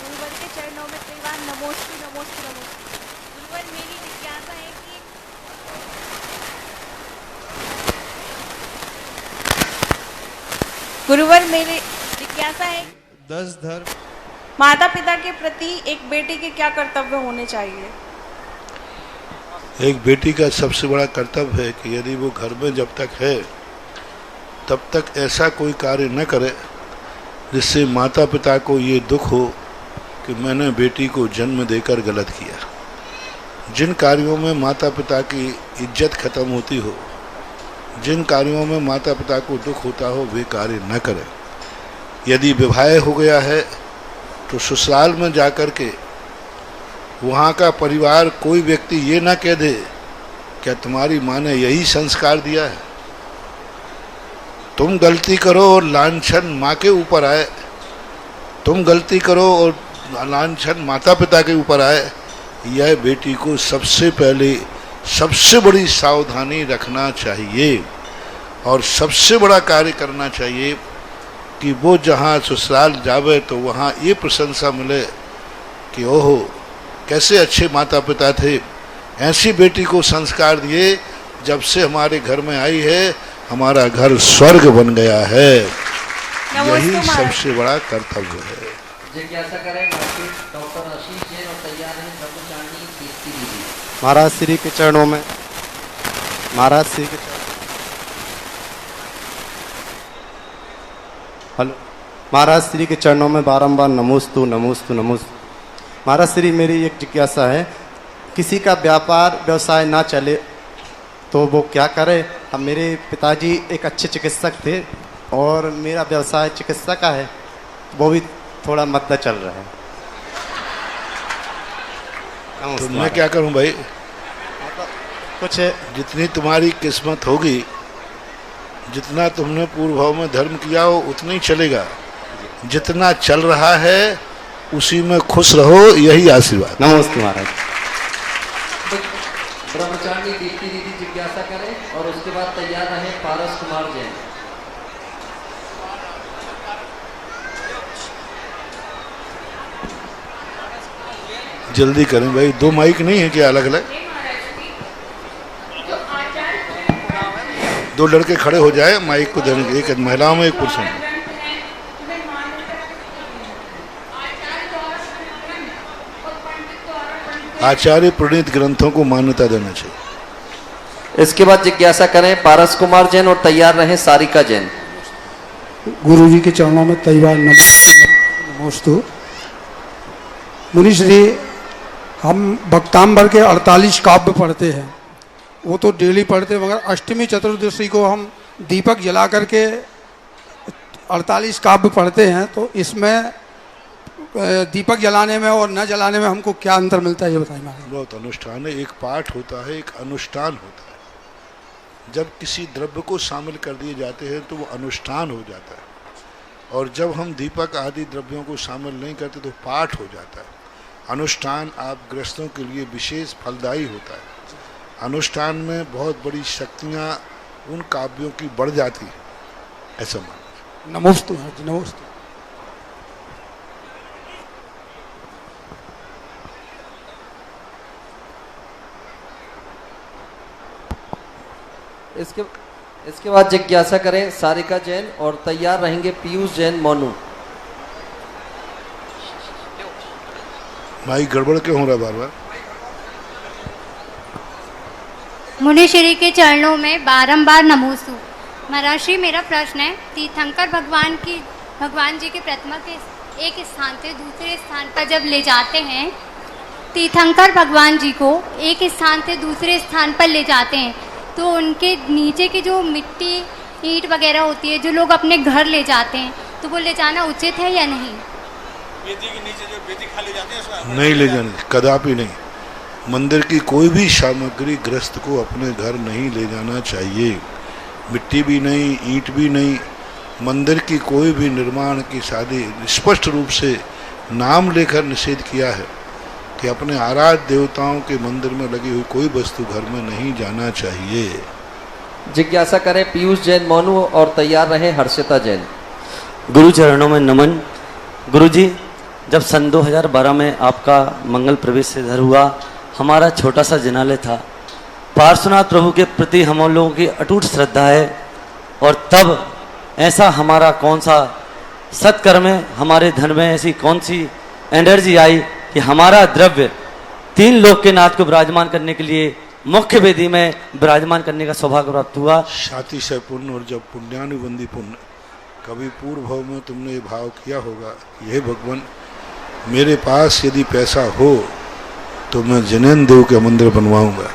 गुरुवर के चरणों में कई बार नमोस्तु नमोस्तु नमोस्तु। गुरुवर, मेरी जिज्ञासा है कि गुरुवर मेरी जिज्ञासा है 10 धर्म माता पिता के प्रति एक बेटी के क्या कर्तव्य होने चाहिए? एक बेटी का सबसे बड़ा कर्तव्य है कि यदि वो घर में जब तक है तब तक ऐसा कोई कार्य न करे जिससे माता पिता को ये दुख हो कि मैंने बेटी को जन्म देकर गलत किया। जिन कार्यों में माता पिता की इज्जत खत्म होती हो, जिन कार्यों में माता पिता को दुख होता हो, वे कार्य न करें। यदि विवाह हो गया है तो ससुराल में जाकर के वहाँ का परिवार कोई व्यक्ति ये ना कह दे क्या तुम्हारी माँ ने यही संस्कार दिया है। तुम गलती करो और लांछन माँ के ऊपर आए, तुम गलती करो और लांछन माता पिता के ऊपर आए, यह बेटी को सबसे पहले सबसे बड़ी सावधानी रखना चाहिए और सबसे बड़ा कार्य करना चाहिए कि वो जहाँ ससुराल जावे तो वहाँ ये प्रशंसा मिले कि ओहो कैसे अच्छे माता पिता थे, ऐसी बेटी को संस्कार दिए, जब से हमारे घर में आई है हमारा घर स्वर्ग बन गया है। यही सबसे बड़ा कर्तव्य है। जिज्ञासा करें डॉक्टर आशीष जैन और तैयार हैं ब्रह्मचारिणी कीर्ति दीदी। महाराज श्री के चरणों में महाराज श्री के हेलो महाराज श्री के चरणों में बारंबार नमोस्तु नमोस्तु नमोस्तु। महाराज श्री, मेरी एक जिज्ञासा है, किसी का व्यापार व्यवसाय ना चले तो वो क्या करे? हम मेरे पिताजी एक अच्छे चिकित्सक थे और मेरा व्यवसाय चिकित्सा का है, वो भी थोड़ा मद्दा चल रहा है। तो मैं क्या करूं भाई? कुछ जितनी तुम्हारी किस्मत होगी, जितना तुमने पूर्व भाव में धर्म किया हो उतना ही चलेगा। जितना चल रहा है उसी में खुश रहो, यही आशीर्वाद। नमस्ते महाराज। ब्रह्मचारिणी कीर्ति दीदी जिज्ञासा करें और उसके बाद तैयार रहें पारस कुमार जैन। जल्दी करें भाई, 2 माइक नहीं है क्या अलग अलग? 2 लड़के खड़े हो जाए माइक को देने के, एक महिलाओं में एक पुरुष में। आचार्य प्रणीत ग्रंथों को मान्यता देना चाहिए। इसके बाद जिज्ञासा करें पारस कुमार जैन और तैयार रहें सारिका जैन। गुरु जी के चरणों में तैयार नमोस्तु। मुनि श्री हम भक्तांबर के 48 काव्य पढ़ते हैं, वो तो डेली पढ़ते हैं, मगर अष्टमी चतुर्दशी को हम दीपक जला करके 48 काव्य पढ़ते हैं। तो इसमें दीपक जलाने में और न जलाने में हमको क्या अंतर मिलता है, ये बताइए महाराज। बहुत अनुष्ठान है, एक पाठ होता है, एक अनुष्ठान होता है। जब किसी द्रव्य को शामिल कर दिए जाते हैं तो वो अनुष्ठान हो जाता है, और जब हम दीपक आदि द्रव्यों को शामिल नहीं करते तो पाठ हो जाता है। अनुष्ठान आप गृहस्थों के लिए विशेष फलदायी होता है। अनुष्ठान में बहुत बड़ी शक्तियाँ उन काव्यों की बढ़ जाती है, ऐसा मान। नमोस्तु महाराज जी, नमोस्तु। इसके बाद जिज्ञासा करें सारिका जैन और तैयार रहेंगे पीयूष जैन मोनू। भाई गड़बड़ क्यों हो रहा बार बार? मुनिश्री के चरणों में बारंबार नमोस्तु। महाराज श्री, मेरा प्रश्न है, तीर्थंकर भगवान जी की प्रतिमा के एक स्थान से दूसरे स्थान पर जब ले जाते हैं, तीर्थंकर भगवान जी को एक स्थान से दूसरे स्थान पर ले जाते हैं, तो उनके नीचे की जो मिट्टी ईंट वगैरह होती है जो लोग अपने घर ले जाते हैं, तो वो ले जाना उचित है या नहीं? वेदी के नीचे जो वेदी खा ले जाते हैं नहीं ले जाने, कदापि नहीं। मंदिर की कोई भी सामग्री गृहस्थ को अपने घर नहीं ले जाना चाहिए, मिट्टी भी नहीं, ईंट भी नहीं। मंदिर की कोई भी निर्माण की शादी स्पष्ट रूप से नाम लेकर निषेध किया है कि अपने आराध्य देवताओं के मंदिर में लगी हुई कोई वस्तु घर में नहीं जाना चाहिए। जिज्ञासा करें पीयूष जैन मोनू और तैयार रहे हर्षिता जैन। गुरु चरणों में नमन। गुरु जी, जब सन 2012 में आपका मंगल प्रवेश से इधर हुआ, हमारा छोटा सा जिनालय था। पार्श्वनाथ प्रभु के प्रति हम लोगों की अटूट श्रद्धा है, और तब ऐसा हमारा कौन सा सत्कर्म है, हमारे धन में ऐसी कौन सी एनर्जी आई कि हमारा द्रव्य 3 लोक के नाथ को विराजमान करने के लिए मुख्य वेदी में विराजमान करने का सौभाग्य प्राप्त हुआ। शाति से पुण्य, और जब पुण्यानुबंधी पुण्य, कभी पूर्व भाव में तुमने ये भाव किया होगा, यह भगवान मेरे पास यदि पैसा हो तो मैं जिनेन्द्र देव के मंदिर बनवाऊंगा,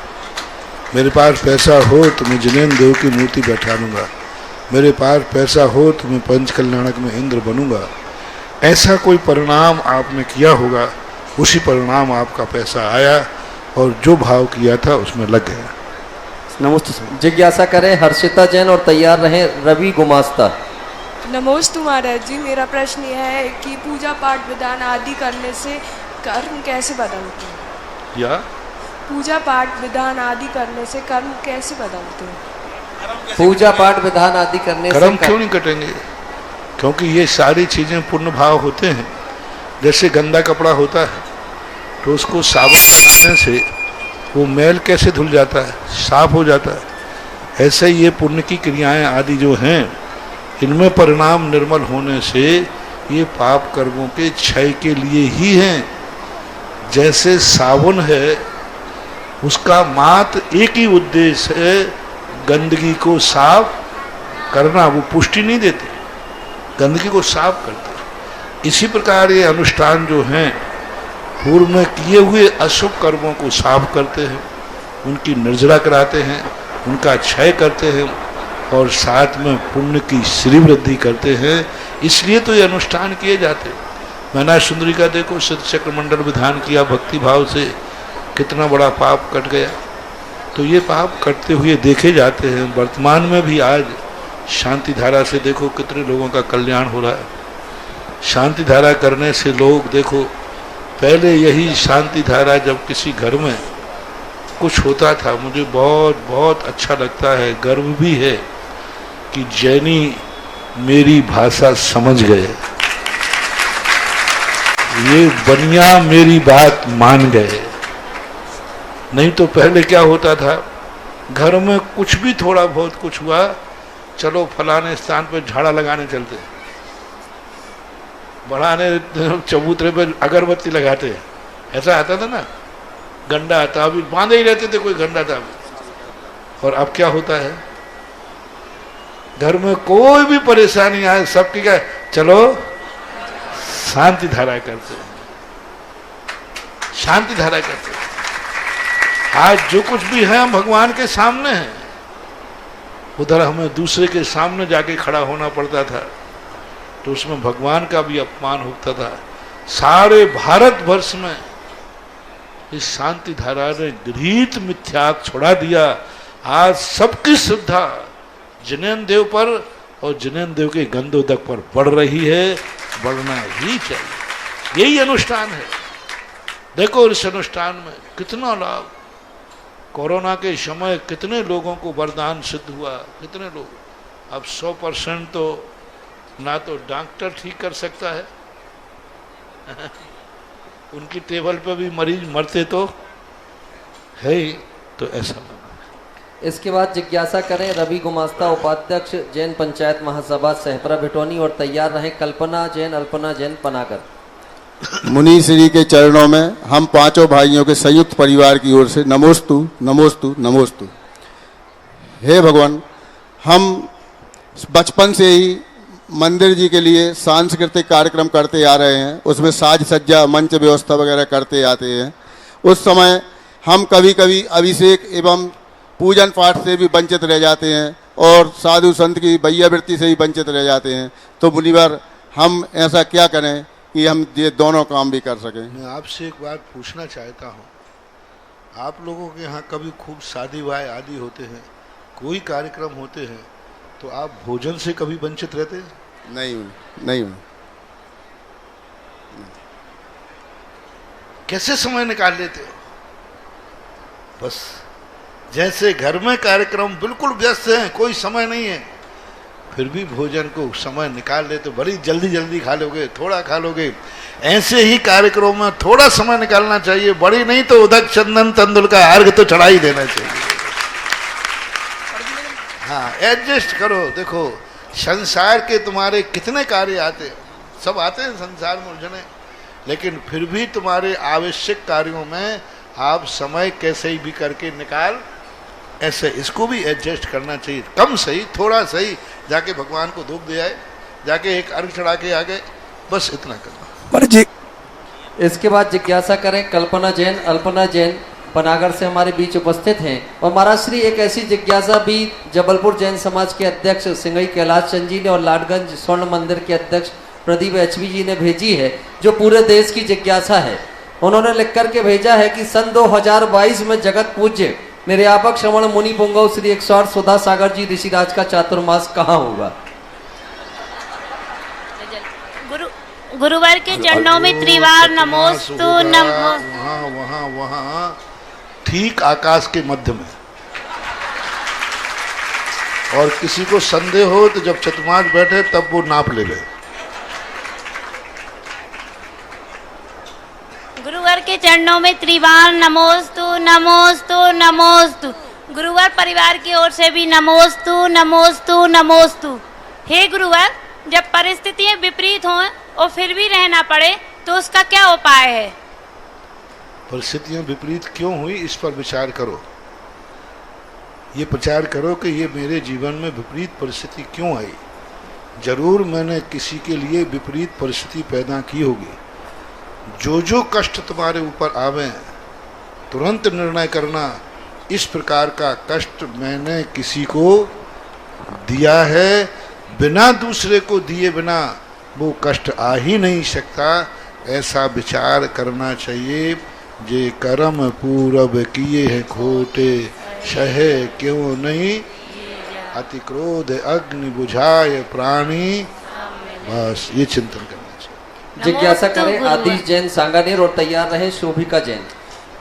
मेरे पास पैसा हो तो मैं जिनेन्द्र देव की मूर्ति बैठा दूंगा, मेरे पास पैसा हो तो मैं पंच कल्याणक में इंद्र बनूंगा। ऐसा कोई परिणाम आपने किया होगा, उसी परिणाम आपका पैसा आया और जो भाव किया था उसमें लग गया। नमस्ते। जिज्ञासा करें हर्षिता जैन और तैयार रहे रवि गुमास्ता। नमोस्तु महाराज जी, मेरा प्रश्न यह है कि पूजा पाठ विधान आदि करने से कर्म कैसे बदलते हैं? या पूजा पाठ विधान आदि करने से कर्म कैसे बदलते हैं? पूजा पाठ विधान आदि करने से कर्म क्यों नहीं कटेंगे? क्योंकि ये सारी चीजें पूर्ण भाव होते हैं। जैसे गंदा कपड़ा होता है तो उसको साबुन लगाने से वो मैल कैसे धुल जाता है, साफ हो जाता है। ऐसे ही ये पुण्य की क्रियाएं आदि जो हैं, इनमें परिणाम निर्मल होने से ये पाप कर्मों के क्षय के लिए ही हैं। जैसे साबुन है, उसका मात्र एक ही उद्देश्य है, गंदगी को साफ करना, वो पुष्टि नहीं देते, गंदगी को साफ करते। इसी प्रकार ये अनुष्ठान जो हैं, पूर्व में किए हुए अशुभ कर्मों को साफ करते हैं, उनकी निर्जरा कराते हैं, उनका क्षय करते हैं, और साथ में पुण्य की श्री वृद्धि करते हैं। इसलिए तो ये अनुष्ठान किए जाते हैं। मैना सुंदरी का देखो, शतचक्र मंडल विधान किया भक्ति भाव से, कितना बड़ा पाप कट गया। तो ये पाप कटते हुए देखे जाते हैं। वर्तमान में भी आज शांति धारा से देखो कितने लोगों का कल्याण हो रहा है। शांति धारा करने से लोग देखो, पहले यही शांति धारा जब किसी घर में कुछ होता था, मुझे बहुत बहुत अच्छा लगता है, गर्व भी है कि जैनी मेरी भाषा समझ गए, ये बनिया मेरी बात मान गए। नहीं तो पहले क्या होता था, घर में कुछ भी थोड़ा बहुत कुछ हुआ, चलो फलाने स्थान पर झाड़ा लगाने चलते, बढ़ाने चबूतरे पर अगरबत्ती लगाते, ऐसा आता था ना। गंडा आता, अभी बांधे ही रहते थे, कोई गंडा था। और अब क्या होता है, घर में कोई भी परेशानी आए, सबकी क्या, चलो शांति धारा करते हैं। शांति धारा करते थे। आज जो कुछ भी है हम भगवान के सामने हैं, उधर हमें दूसरे के सामने जाके खड़ा होना पड़ता था, तो उसमें भगवान का भी अपमान होता था। सारे भारतवर्ष में इस शांति धारा ने गृहीत मिथ्या छुड़ा दिया। आज सबकी श्रद्धा जिनेन्द्र देव पर और जिनेन्द्र देव के गंधोदक पर बढ़ रही है, बढ़ना ही चाहिए। यही अनुष्ठान है। देखो इस अनुष्ठान में कितना लाभ, कोरोना के समय कितने लोगों को वरदान सिद्ध हुआ, कितने लोग। अब 100% तो ना तो डॉक्टर ठीक कर सकता है उनकी टेबल पे भी मरीज मरते तो है ही, तो ऐसा। इसके बाद जिज्ञासा करें रवि गुमास्ता, उपाध्यक्ष जैन पंचायत महासभा सहपरा भिटौनी, और तैयार रहें कल्पना जैन, अल्पना जैन, पनागर। मुनि श्री के चरणों में हम पांचों भाइयों के संयुक्त परिवार की ओर से नमोस्तु नमोस्तु नमोस्तु। हे भगवान, हम बचपन से ही मंदिर जी के लिए सांस्कृतिक कार्यक्रम करते आ रहे हैं, उसमें साज सज्जा मंच व्यवस्था वगैरह करते आते हैं। उस समय हम कभी कभी अभिषेक एवं पूजन पाठ से भी वंचित रह जाते हैं और साधु संत की वैयावृत्ति से भी वंचित रह जाते हैं। तो मुनिवर, हम ऐसा क्या करें कि हम ये दोनों काम भी कर सकें? मैं आपसे एक बात पूछना चाहता हूँ, आप लोगों के यहाँ कभी खूब शादी ब्याह आदि होते हैं, कोई कार्यक्रम होते हैं, तो आप भोजन से कभी वंचित रहते हैं? नहीं। कैसे समय निकाल लेते हो? बस जैसे घर में कार्यक्रम बिल्कुल व्यस्त हैं, कोई समय नहीं है, फिर भी भोजन को समय निकाल लेते, बड़ी जल्दी जल्दी खा लोगे, थोड़ा खा लोगे। ऐसे ही कार्यक्रमों में थोड़ा समय निकालना चाहिए, बड़ी नहीं तो उदक चंदन तंदुल का अर्घ तो चढ़ा ही देना चाहिए। हाँ, एडजस्ट करो। देखो संसार के तुम्हारे कितने कार्य आते हैं, सब आते हैं संसार में उलझने, लेकिन फिर भी तुम्हारे आवश्यक कार्यों में आप समय कैसे ही भी करके निकाल, ऐसे इसको भी एडजस्ट करना चाहिए। कम सही, थोड़ा सही, जाके भगवान को धूप दे आए, जाके एक अर्घ चढ़ा के आ गए, बस इतना करना। इसके बाद जिज्ञासा करें कल्पना जैन, अल्पना जैन, पनागर से हमारे बीच उपस्थित हैं। और महाराज श्री, एक ऐसी जिज्ञासा भी जबलपुर जैन समाज के अध्यक्ष सिंगई कैलाश चंद जी ने और लाडगंज स्वर्ण मंदिर के अध्यक्ष प्रदीप एचवी जी ने भेजी है, जो पूरे देश की जिज्ञासा है। उन्होंने लिख करके भेजा है कि सन 2022 में जगत पूज्य निर्यापक श्रवण मुनि पुंगव श्री 108 सुधा सागर जी ऋषिराज का चातुर्मास कहाँ होगा? गुरुवार के चरणों में त्रिवार नमोस्तु नमो। वहाँ ठीक आकाश के मध्य में। और किसी को संदेह हो तो जब चतुर्मास बैठे तब वो नाप ले ले। गुरुवार के चरणों में त्रिवार नमोस्तु नमोस्तु नमोस्तु। गुरुवार परिवार की ओर से भी नमोस्तु नमोस्तु नमोस्तु। हे गुरुवार, जब परिस्थितियां विपरीत हों और फिर भी रहना पड़े तो उसका क्या उपाय है? परिस्थितियां विपरीत क्यों हुई, इस पर विचार करो। ये प्रचार करो कि ये मेरे जीवन में विपरीत परिस्थिति क्यों आई। जरूर मैंने किसी के लिए विपरीत परिस्थिति पैदा की होगी। जो जो कष्ट तुम्हारे ऊपर आवे, तुरंत निर्णय करना, इस प्रकार का कष्ट मैंने किसी को दिया है, बिना दूसरे को दिए बिना वो कष्ट आ ही नहीं सकता। ऐसा विचार करना चाहिए। जे कर्म पूरब किए हैं खोटे, सहे क्यों नहीं, अति क्रोध अग्नि बुझाए प्राणी। बस ये चिंतन करना चाहिए। जिज्ञासा करें आदिश जैन सांगानेर, और तैयार रहे शोभिका जैन।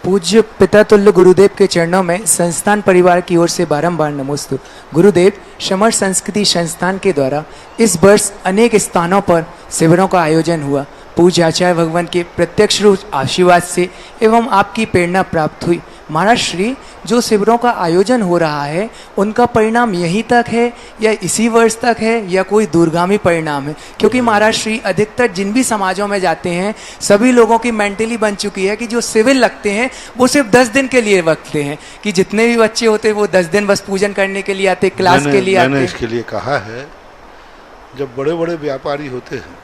पूज्य पिता तुल्य गुरुदेव के चरणों में संस्थान परिवार की ओर से बारंबार नमोस्तु। गुरुदेव, समर संस्कृति संस्थान के द्वारा इस वर्ष अनेक स्थानों पर शिविरों का आयोजन हुआ। पूज्य आचार्य भगवान के प्रत्यक्ष रूप आशीर्वाद से एवं आपकी प्रेरणा प्राप्त हुई। महाराज श्री, जो शिविरों का आयोजन हो रहा है उनका परिणाम यहीं तक है या इसी वर्ष तक है या कोई दूरगामी परिणाम है? क्योंकि महाराज श्री, अधिकतर जिन भी समाजों में जाते हैं सभी लोगों की मेंटली बन चुकी है कि जो शिविर लगते हैं वो सिर्फ 10 दिन के लिए लगते हैं, कि जितने भी बच्चे होते हैं वो 10 दिन बस पूजन करने के लिए आते, क्लास के लिए आते। मैंने इसके लिए कहा है, जब बड़े बड़े व्यापारी होते हैं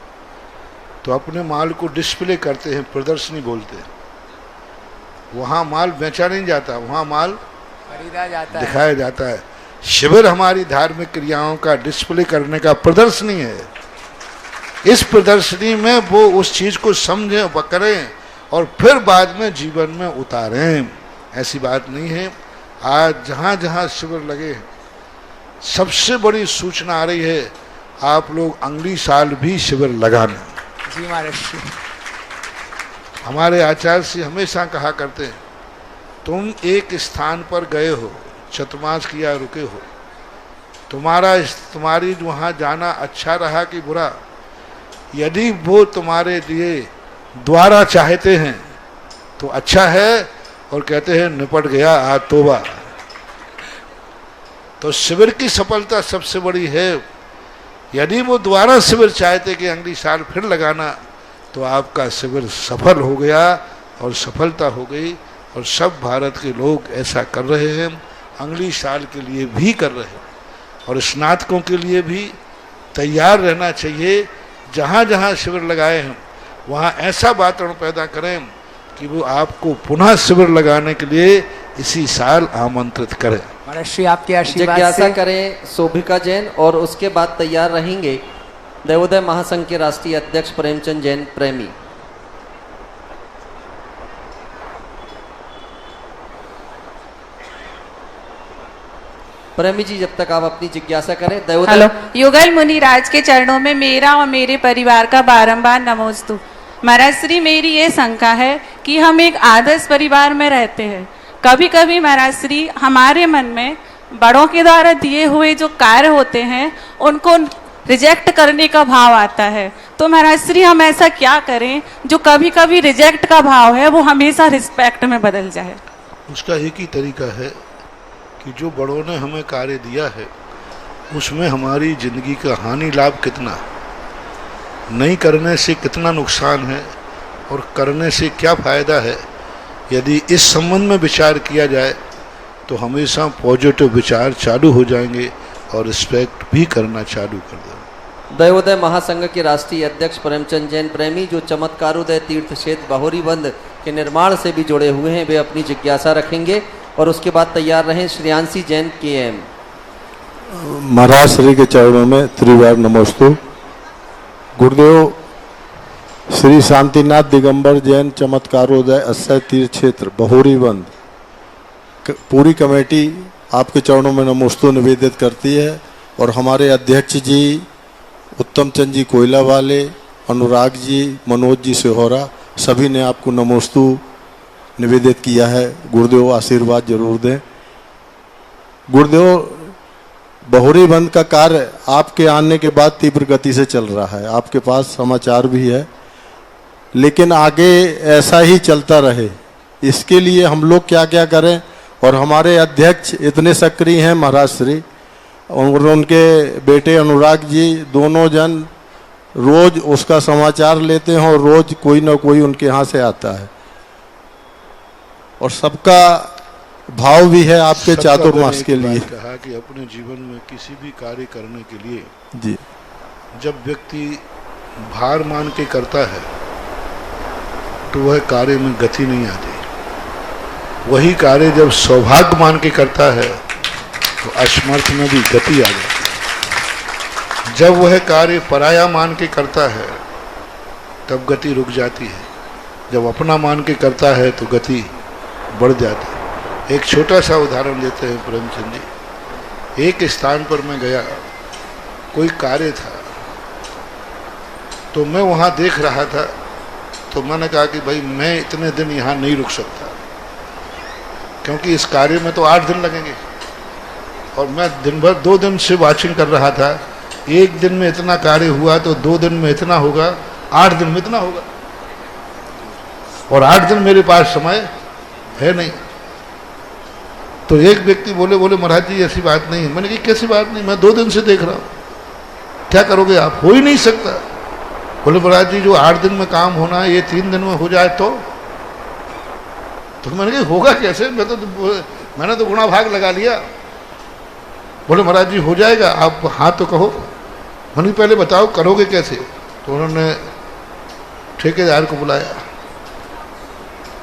तो अपने माल को डिस्प्ले करते हैं, प्रदर्शनी बोलते हैं। वहाँ माल बेचा नहीं जाता, वहाँ माल खरीदा जाता है। दिखाया जाता है। शिविर हमारी धार्मिक क्रियाओं का डिस्प्ले करने का प्रदर्शनी है। इस प्रदर्शनी में वो उस चीज को समझें, पकड़ें और फिर बाद में जीवन में उतारें। ऐसी बात नहीं है। आज जहाँ जहाँ शिविर लगे हैं, सबसे बड़ी सूचना आ रही है, आप लोग अगली साल भी शिविर लगाना। जी महाराज। हमारे आचार्य से हमेशा कहा करते हैं, तुम एक स्थान पर गए हो, चतुर्मास किया, रुके हो, तुम्हारी वहाँ जाना अच्छा रहा कि बुरा, यदि वो तुम्हारे लिए द्वारा चाहते हैं तो अच्छा है, और कहते हैं निपट गया आज तोबा। तो शिविर की सफलता सबसे बड़ी है। यदि वो दोबारा शिविर चाहते कि अगली साल फिर लगाना, तो आपका शिविर सफल हो गया और सफलता हो गई। और सब भारत के लोग ऐसा कर रहे हैं, अगली साल के लिए भी कर रहे हैं। और स्नातकों के लिए भी तैयार रहना चाहिए। जहाँ जहाँ शिविर लगाए हैं वहाँ ऐसा वातावरण पैदा करें कि वो आपको पुनः शिविर लगाने के लिए इसी साल आमंत्रित करें। महाराज श्री आपके आशीर्वाद जिज्ञासा से करें शोभिका जैन, और उसके बाद तैयार रहेंगे देवोदय महासंघ के राष्ट्रीय अध्यक्ष प्रेमचंद जैन प्रेमी। प्रेमी जी, जब तक आप अपनी जिज्ञासा करें। देवोदय। हेलो, युगल मुनि राज के चरणों में मेरा और मेरे परिवार का बारंबार नमोस्तु। महाराज श्री, मेरी ये शंका है कि हम एक आदर्श परिवार में रहते हैं। कभी कभी महाराज श्री हमारे मन में बड़ों के द्वारा दिए हुए जो कार्य होते हैं उनको रिजेक्ट करने का भाव आता है। तो महाराज श्री हम ऐसा क्या करें जो कभी कभी रिजेक्ट का भाव है वो हमेशा रिस्पेक्ट में बदल जाए? उसका एक ही तरीका है कि जो बड़ों ने हमें कार्य दिया है उसमें हमारी जिंदगी का हानि लाभ कितना, नहीं करने से कितना नुकसान है और करने से क्या फायदा है, यदि इस संबंध में विचार किया जाए तो हमेशा पॉजिटिव विचार चालू हो जाएंगे और रिस्पेक्ट भी करना चालू कर देंगे। देवोदय महासंघ के राष्ट्रीय अध्यक्ष प्रेमचंद जैन प्रेमी, जो चमत्कारोदय तीर्थ क्षेत्र बाहोरीबंद के निर्माण से भी जुड़े हुए हैं, वे अपनी जिज्ञासा रखेंगे। और उसके बाद तैयार रहें श्रेयांशी जैन के एम। महाराज श्री के चरणों में त्रिवार नमोस्तु। गुरुदेव श्री शांतिनाथ दिगंबर जैन चमत्कारोदय अक्षय तीर्थ क्षेत्र बहोरीबंद पूरी कमेटी आपके चरणों में नमोस्तु निवेदित करती है। और हमारे अध्यक्ष जी उत्तम चंद जी कोयला वाले, अनुराग जी, मनोज जी सिहोरा, सभी ने आपको नमोस्तु निवेदित किया है। गुरुदेव आशीर्वाद जरूर दें। गुरुदेव, बहोरीबंद का कार्य आपके आने के बाद तीव्र गति से चल रहा है, आपके पास समाचार भी है, लेकिन आगे ऐसा ही चलता रहे, इसके लिए हम लोग क्या क्या करें। और हमारे अध्यक्ष इतने सक्रिय हैं महाराज श्री, और उनके बेटे अनुराग जी, दोनों जन रोज उसका समाचार लेते हैं और रोज कोई ना कोई उनके यहाँ से आता है। और सबका भाव भी है आपके चातुर्मास के लिए। कहा कि अपने जीवन में किसी भी कार्य करने के लिए जी, जब व्यक्ति भार मान के करता है तो वह कार्य में गति नहीं आती। वही कार्य जब सौभाग्य मान के करता है तो असमर्थ में भी गति आ जाती। जब वह कार्य पराया मान के करता है तब गति रुक जाती है। जब अपना मान के करता है तो गति बढ़ जाती है। एक छोटा सा उदाहरण देते हैं प्रेमचंद जी। एक स्थान पर मैं गया, कोई कार्य था, तो मैं वहाँ देख रहा था, तो मैंने कहा कि भाई मैं इतने दिन यहाँ नहीं रुक सकता, क्योंकि इस कार्य में तो 8 दिन लगेंगे। और मैं दिन भर 2 दिन से वाचिंग कर रहा था। एक दिन में इतना कार्य हुआ तो 2 दिन में इतना होगा, 8 दिन में इतना होगा, और 8 दिन मेरे पास समय है नहीं। तो एक व्यक्ति बोले महाराज जी ऐसी बात नहीं है। मैंने कहा कैसी बात नहीं, मैं 2 दिन से देख रहा हूँ, क्या करोगे आप? हो ही नहीं सकता। बोले महाराज जी जो 8 दिन में काम होना है ये 3 दिन में हो जाए तो मैंने कहा होगा कैसे? मैंने तो गुणा भाग लगा लिया। बोले महाराज जी हो जाएगा, आप हाँ तो कहो। मैंने पहले बताओ करोगे कैसे? तो उन्होंने ठेकेदार को बुलाया।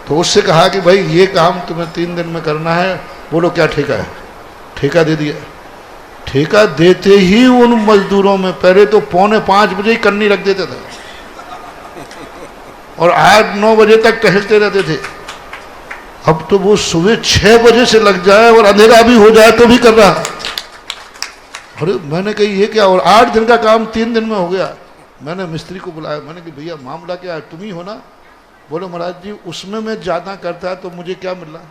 तो उससे कहा कि भाई ये काम तुम्हें 3 दिन में करना है। बोलो क्या ठेका है? ठेका दे दिया। ठेका देते ही उन मजदूरों में पहले तो 4:45 बजे ही करनी रख देते थे और 8-9 बजे तक टहलते रहते थे। अब तो वो सुबह 6 बजे से लग जाए और अंधेरा भी हो जाए तो भी कर रहा। अरे मैंने कही ये क्या? और 8 दिन का काम 3 दिन में हो गया। मैंने मिस्त्री को बुलाया, मैंने कहा भैया मामला क्या है? तुम ही हो ना? बोले महाराज जी उसमें मैं ज्यादा करता तो मुझे क्या मिल रहा?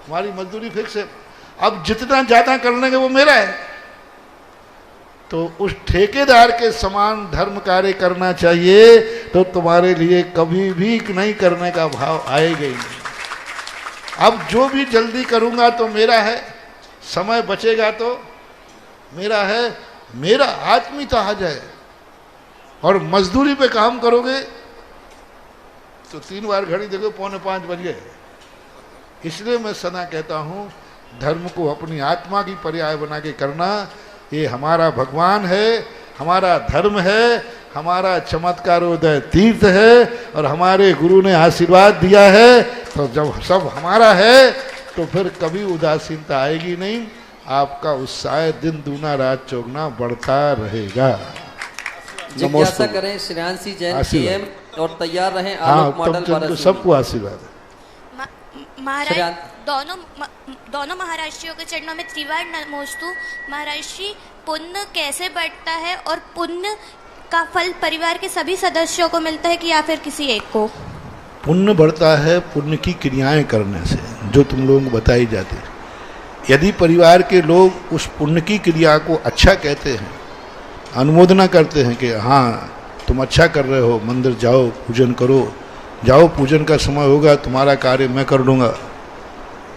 हमारी मजदूरी फिक्स है, अब जितना ज्यादा कर लेंगे वो मेरा है। तो उस ठेकेदार के समान धर्म कार्य करना चाहिए तो तुम्हारे लिए कभी भी नहीं करने का भाव आएगा ही नहीं। अब जो भी जल्दी करूंगा तो मेरा है, समय बचेगा तो मेरा है, मेरा आत्मीयता आ जाए। और मजदूरी पे काम करोगे तो 3 बार घड़ी देखो 4:45 बज गए। इसलिए मैं सदा कहता हूँ धर्म को अपनी आत्मा की पर्याय बना के करना, ये हमारा भगवान है, हमारा धर्म है, हमारा चमत्कारोदय तीर्थ है और हमारे गुरु ने आशीर्वाद दिया है। तो जब सब हमारा है तो फिर कभी उदासीनता आएगी नहीं, आपका उत्साह दिन दूना रात चौगुना बढ़ता रहेगा। जिज्ञासा करें श्रेयांशी जैन पीएम और तैयार रहें आलोक मॉडल तो सबको आशीर्वाद है। महाराज दोनों महाराष्ट्रियों के चरणों में त्रिवार नमोस्तु। महाराष्ट्री पुण्य कैसे बढ़ता है और पुण्य का फल परिवार के सभी सदस्यों को मिलता है कि या फिर किसी एक को? पुण्य बढ़ता है पुण्य की क्रियाएं करने से, जो तुम लोगों को बताई जाती है। यदि परिवार के लोग उस पुण्य की क्रिया को अच्छा कहते हैं, अनुमोदना करते हैं कि हाँ तुम अच्छा कर रहे हो, मंदिर जाओ पूजन करो, जाओ पूजन का समय होगा तुम्हारा कार्य मैं कर लूँगा,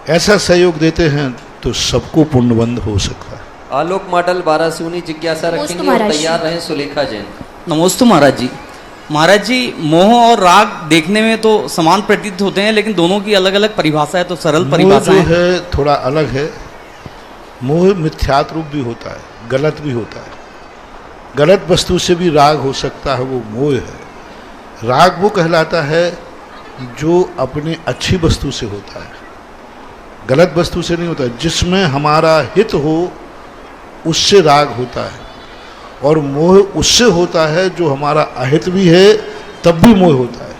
ऐसा सहयोग देते हैं तो सबको पुण्यबंध हो सकता है। आलोक मॉडल वाराणसी जिज्ञासा रखेंगे और तैयार रहें सुलेखा जैन। नमोस्तु महाराज जी। महाराज जी मोह और राग देखने में तो समान प्रतीत होते हैं लेकिन दोनों की अलग अलग परिभाषा है, तो सरल परिभाषा है थोड़ा अलग है। मोह मिथ्यात्व रूप भी होता है, गलत भी होता है। गलत वस्तु से भी राग हो सकता है, वो मोह है। राग वो कहलाता है जो अपनी अच्छी वस्तु से होता है, गलत वस्तु से नहीं होता। जिसमें हमारा हित हो उससे राग होता है, और मोह उससे होता है जो हमारा अहित भी है तब भी मोह होता है।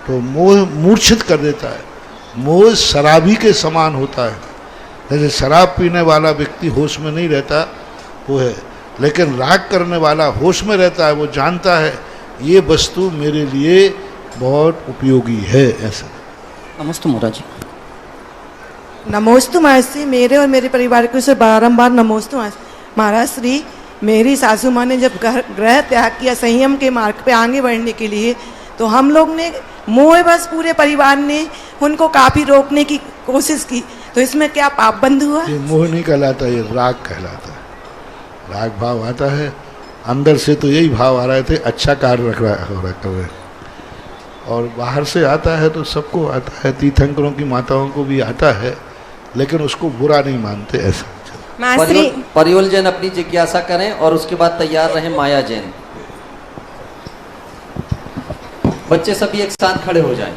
तो मोह मूर्छित कर देता है। मोह शराबी के समान होता है। जैसे शराब पीने वाला व्यक्ति होश में नहीं रहता वो है, लेकिन राग करने वाला होश में रहता है, वो जानता है ये वस्तु मेरे लिए बहुत उपयोगी है। ऐसा। नमस्ते महाराज जी। नमोस्तु महर्षि, मेरे और मेरे परिवार को से बारंबार नमोस्तु महाराज श्री। मेरी सासू माँ ने जब ग्रह त्याग किया संयम के मार्ग पे आगे बढ़ने के लिए, तो हम लोग ने मोह बस पूरे परिवार ने उनको काफी रोकने की कोशिश की, तो इसमें क्या पाप बंद हुआ? ये मोह नहीं कहलाता, ये राग कहलाता है। राग भाव आता है अंदर से, तो यही भाव आ रहे थे अच्छा कार्य रख रहा हो रहा है, और बाहर से आता है तो सबको आता है, तीर्थंकरों की माताओं को भी आता है, लेकिन उसको बुरा नहीं मानते। ऐसा परियोल जैन अपनी जिज्ञासा करें और उसके बाद तैयार रहे माया जैन। बच्चे सभी एक साथ खड़े हो जाएं,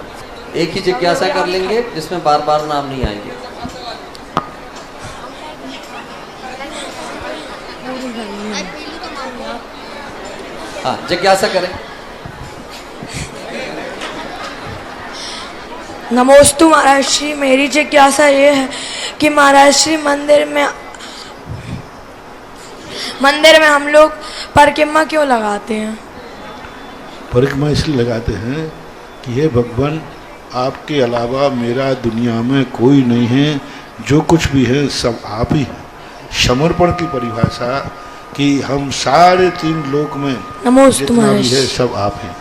एक ही जिज्ञासा कर लेंगे जिसमें बार बार नाम नहीं आएंगे। हाँ जिज्ञासा करें। नमोस्तु महाराज श्री। मेरी जिज्ञासा ये है कि महाराज श्री मंदिर में हम लोग परिक्रमा क्यों लगाते हैं? परिक्रमा इसलिए लगाते हैं कि हे भगवान आपके अलावा मेरा दुनिया में कोई नहीं है, जो कुछ भी है सब आप ही हैं। समर्पण की परिभाषा कि हम सारे 3 लोक में जितना भी है सब आप हैं।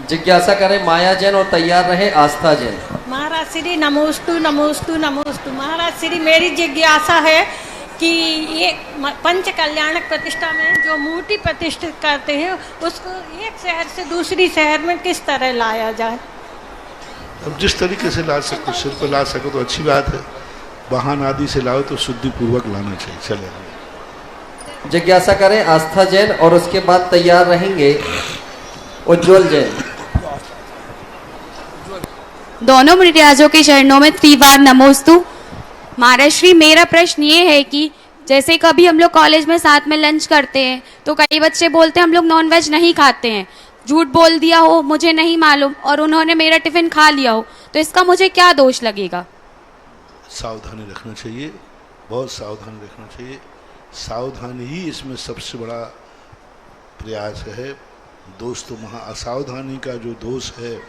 जिज्ञासा करें माया जैन और तैयार रहे आस्था जैन। महाराज श्री नमोस्तु नमोस्तु नमोस्तु। महाराज श्री मेरी जिज्ञासा है कि ये पंच कल्याणक प्रतिष्ठा में जो मूर्ति प्रतिष्ठित करते हैं उसको एक शहर से दूसरी शहर में किस तरह लाया जाए? अब जिस तरीके से ला सको, सिर पर ला सको तो अच्छी बात है, वाहन आदि से लाओ तो शुद्धि पूर्वक लाना चाहिए। चले। जिज्ञासा करें आस्था जैन और उसके बाद तैयार रहेंगे उज्जवल जैन। दोनों मुनिराजों के चरणों में त्रिवार नमोस्तु। महाराज श्री, मेरा प्रश्न ये है कि जैसे कभी हम लोग कॉलेज में साथ में लंच करते हैं तो कई बच्चे बोलते हैं हम लोग नॉनवेज नहीं खाते हैं, झूठ बोल दिया हो, मुझे नहीं मालूम, और उन्होंने मेरा टिफिन खा लिया हो, तो इसका मुझे क्या दोष लगेगा? सावधानी रखना चाहिए, बहुत सावधानी रखना चाहिए। सावधानी ही इसमें सबसे बड़ा प्रयास है। दोष तो महा असावधानी का जो दोष है,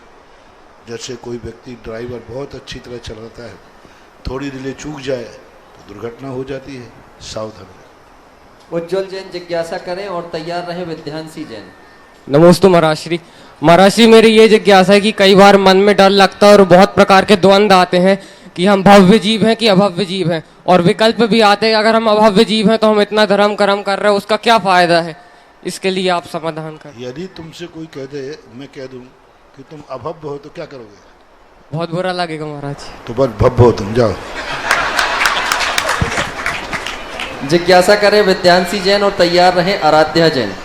जैसे कोई व्यक्ति ड्राइवर बहुत अच्छी तरह चलाता है, थोड़ी डिले चूक जाए तो दुर्घटना हो जाती है। सावधानी। उज्जवल जैन जिज्ञासा करें और तैयार रहे विद्यांशी जैन। नमोस्तु महाराज श्री। महाराज श्री, मेरी ये जिज्ञासा है कि कई बार मन में डर लगता है और बहुत प्रकार के द्वंद्व आते हैं कि हम भव्य जीव हैं कि अभव्य जीव हैं, और विकल्प भी आते हैं अगर हम अभव्य जीव हैं तो हम इतना धर्म कर्म कर रहे हैं, उसका क्या फायदा है? इसके लिए आप समाधान करें। यदि तुमसे कोई कह दे, मैं कह दूं कि तुम अभव्य हो तो क्या करोगे? बहुत बुरा लगेगा महाराज। तो बस भव्य हो तुम, जाओ। जिज्ञासा करें विद्यांशी जैन और तैयार रहे आराध्या जैन।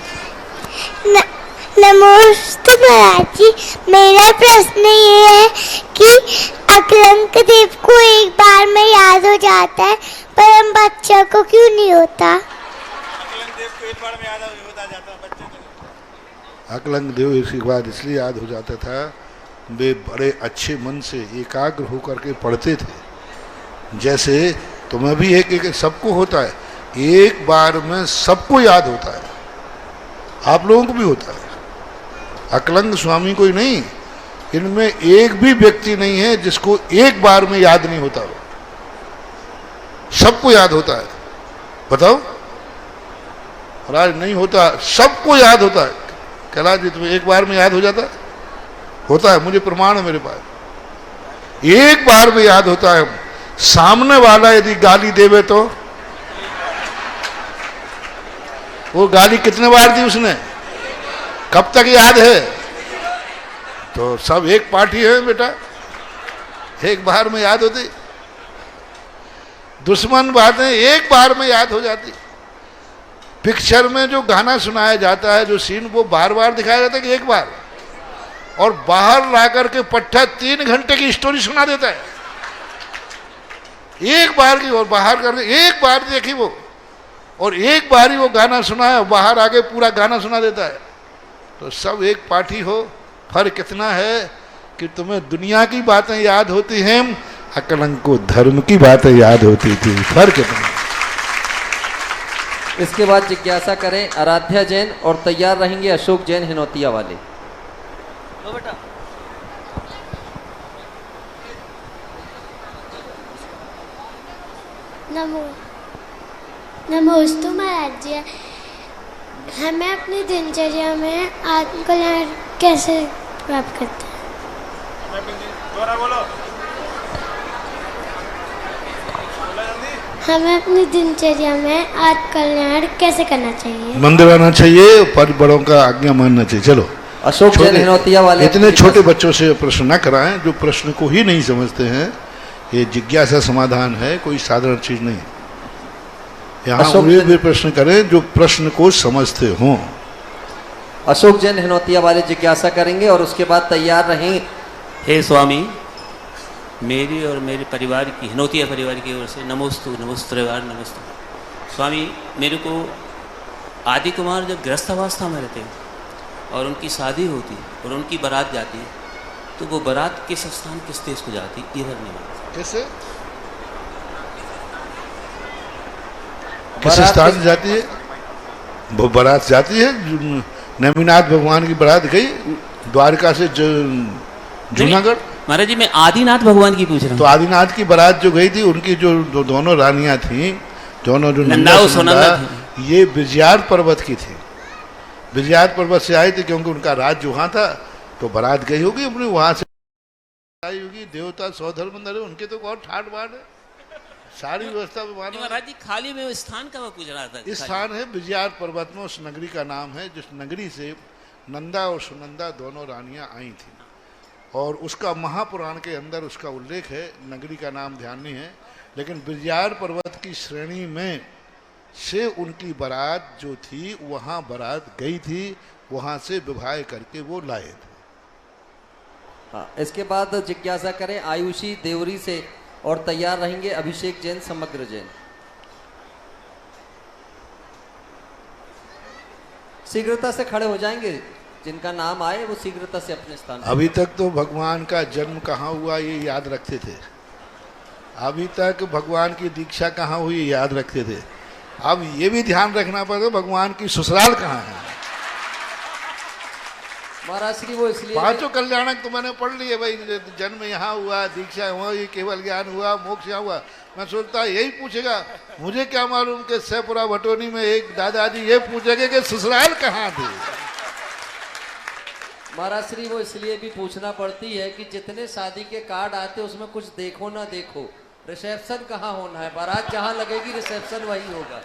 नमस्ते महाराज जी, मेरा प्रश्न ये है कि अकलंक देव को एक बार में याद हो जाता है पर हम बच्चों को क्यों नहीं होता? अकलंक देव इसके बाद इसलिए याद हो जाता था, वे बड़े अच्छे मन से एकाग्र होकर के पढ़ते थे। जैसे तुम्हें भी एक सबको होता है, एक बार में सबको याद होता है, आप लोगों को भी होता है। अकलंक स्वामी कोई नहीं, इनमें एक भी व्यक्ति नहीं है जिसको एक बार में याद नहीं होता हो, सबको याद होता है। बताओ महाराज, नहीं होता, सबको याद होता है। कैलाश जी, तुम्हें एक बार में याद हो जाता है? होता है, मुझे प्रमाण है मेरे पास, एक बार में याद होता है। सामने वाला यदि गाली देवे तो वो गाली कितने बार दी उसने, कब तक याद है? तो सब एक पार्टी है बेटा, एक बार में याद होती। दुश्मन बातें एक बार में याद हो जाती। पिक्चर में जो गाना सुनाया जाता है, जो सीन, वो बार बार दिखाया जाता है कि एक बार, और बाहर ला करके पट्टा 3 घंटे की स्टोरी सुना देता है एक बार की, और बाहर करके एक बार देखी वो, और एक बार ही वो गाना सुनाया, बाहर आके पूरा गाना सुना देता है। तो सब एक पार्टी हो, फर्क इतना है कि तुम्हें दुनिया की बातें याद होती हैं, अकलंक को धर्म की बातें याद होती थी। फर्क इतना। इसके बाद जिज्ञासा करें आराध्या जैन और तैयार रहेंगे अशोक जैन हिनौतिया वाले। नमोस्तु महाराज जी, हमें अपनी दिनचर्या में आत्मकल्याण कैसे प्राप्त करते हैं? हमें अपनी दिनचर्या में आत्मकल्याण कैसे करना चाहिए? मंदिर आना चाहिए, पर बड़ों का आज्ञा मानना चाहिए। चलो अशोक जैन हिनौतिया वाले। इतने छोटे बच्चों से प्रश्न न कराएं जो प्रश्न को ही नहीं समझते हैं। ये जिज्ञासा समाधान है, कोई साधारण चीज नहीं। यहाँ वे भी प्रश्न करें जो प्रश्न को समझते हों। अशोक जैन हिनौतिया वाले जिज्ञासा करेंगे और उसके बाद तैयार रहें। हे स्वामी, मेरी और मेरे परिवार की, हिनौतिया परिवार की ओर से नमोस्तु नमोस्तु नमोस्तु। स्वामी, मेरे को आदि कुमार जब गृहस्थ अवस्था में रहते और उनकी शादी होती और उनकी बारात जाती, तो वो बारात किस स्थान, किस देश को जाती, ये नहीं मालूम। कैसे, किस स्थान से जाती है? वो बारात जाती है, नेमिनाथ भगवान की बारात गई द्वारका से जूनागढ़। महाराज जी, मैं आदिनाथ भगवान की पूछ रहा हूँ। तो आदिनाथ की बारात जो गई थी, उनकी जो दोनों रानियां थी, दोनों जो नंदा और सुनंदा, ये विजयार पर्वत की थी। विजयार पर्वत से आई थी क्योंकि उनका राज वहां था, तो बारात गई होगी अपनी, वहां से आई होगी। देवता सौधर्मंदर है, उनके तो बहुत ठाट बाट है, सारी व्यवस्था महाराज जी। खाली में स्थान का मैं पूछ रहा था। इस स्थान है विजयार पर्वत में, उस नगरी का नाम है, जिस नगरी से नंदा और सुनंदा दोनों रानियां आई थी, और उसका महापुराण के अंदर उसका उल्लेख है। नगरी का नाम ध्यान नहीं है, लेकिन विजयार पर्वत की श्रेणी में से उनकी बारात जो थी, वहाँ बारात गई थी, वहाँ से विवाह करके वो लाए थे। हाँ, इसके बाद जिज्ञासा करें आयुषी देवरी से और तैयार रहेंगे अभिषेक जैन, समग्र जैन। शीघ्रता से खड़े हो जाएंगे, जिनका नाम आए वो शीघ्रता से अपने स्थान। अभी तक तो भगवान का जन्म कहाँ हुआ ये याद रखते थे, अभी तक भगवान की दीक्षा कहाँ हुई ये याद रखते थे। अब ये भी ध्यान रखना पड़ेगा भगवान की ससुराल कहाँ है। महाराज श्री वो इसलिए पांचों कल्याणक तो मैंने पढ़ लिए भाई, जन्म यहाँ हुआ, दीक्षा हुआ, ये केवल ज्ञान हुआ, मोक्ष यहाँ हुआ। मैं सोचता यही पूछेगा, मुझे क्या मालूम कि सैपुरा भटोनी में एक दादाजी ये पूछेंगे कि ससुराल कहाँ थे। महाराज श्री वो इसलिए भी पूछना पड़ती है कि जितने शादी के कार्ड आते उसमें कुछ देखो ना देखो, रिसेप्शन कहाँ होना है, बारात जहाँ लगेगी रिसेप्शन वही होगा।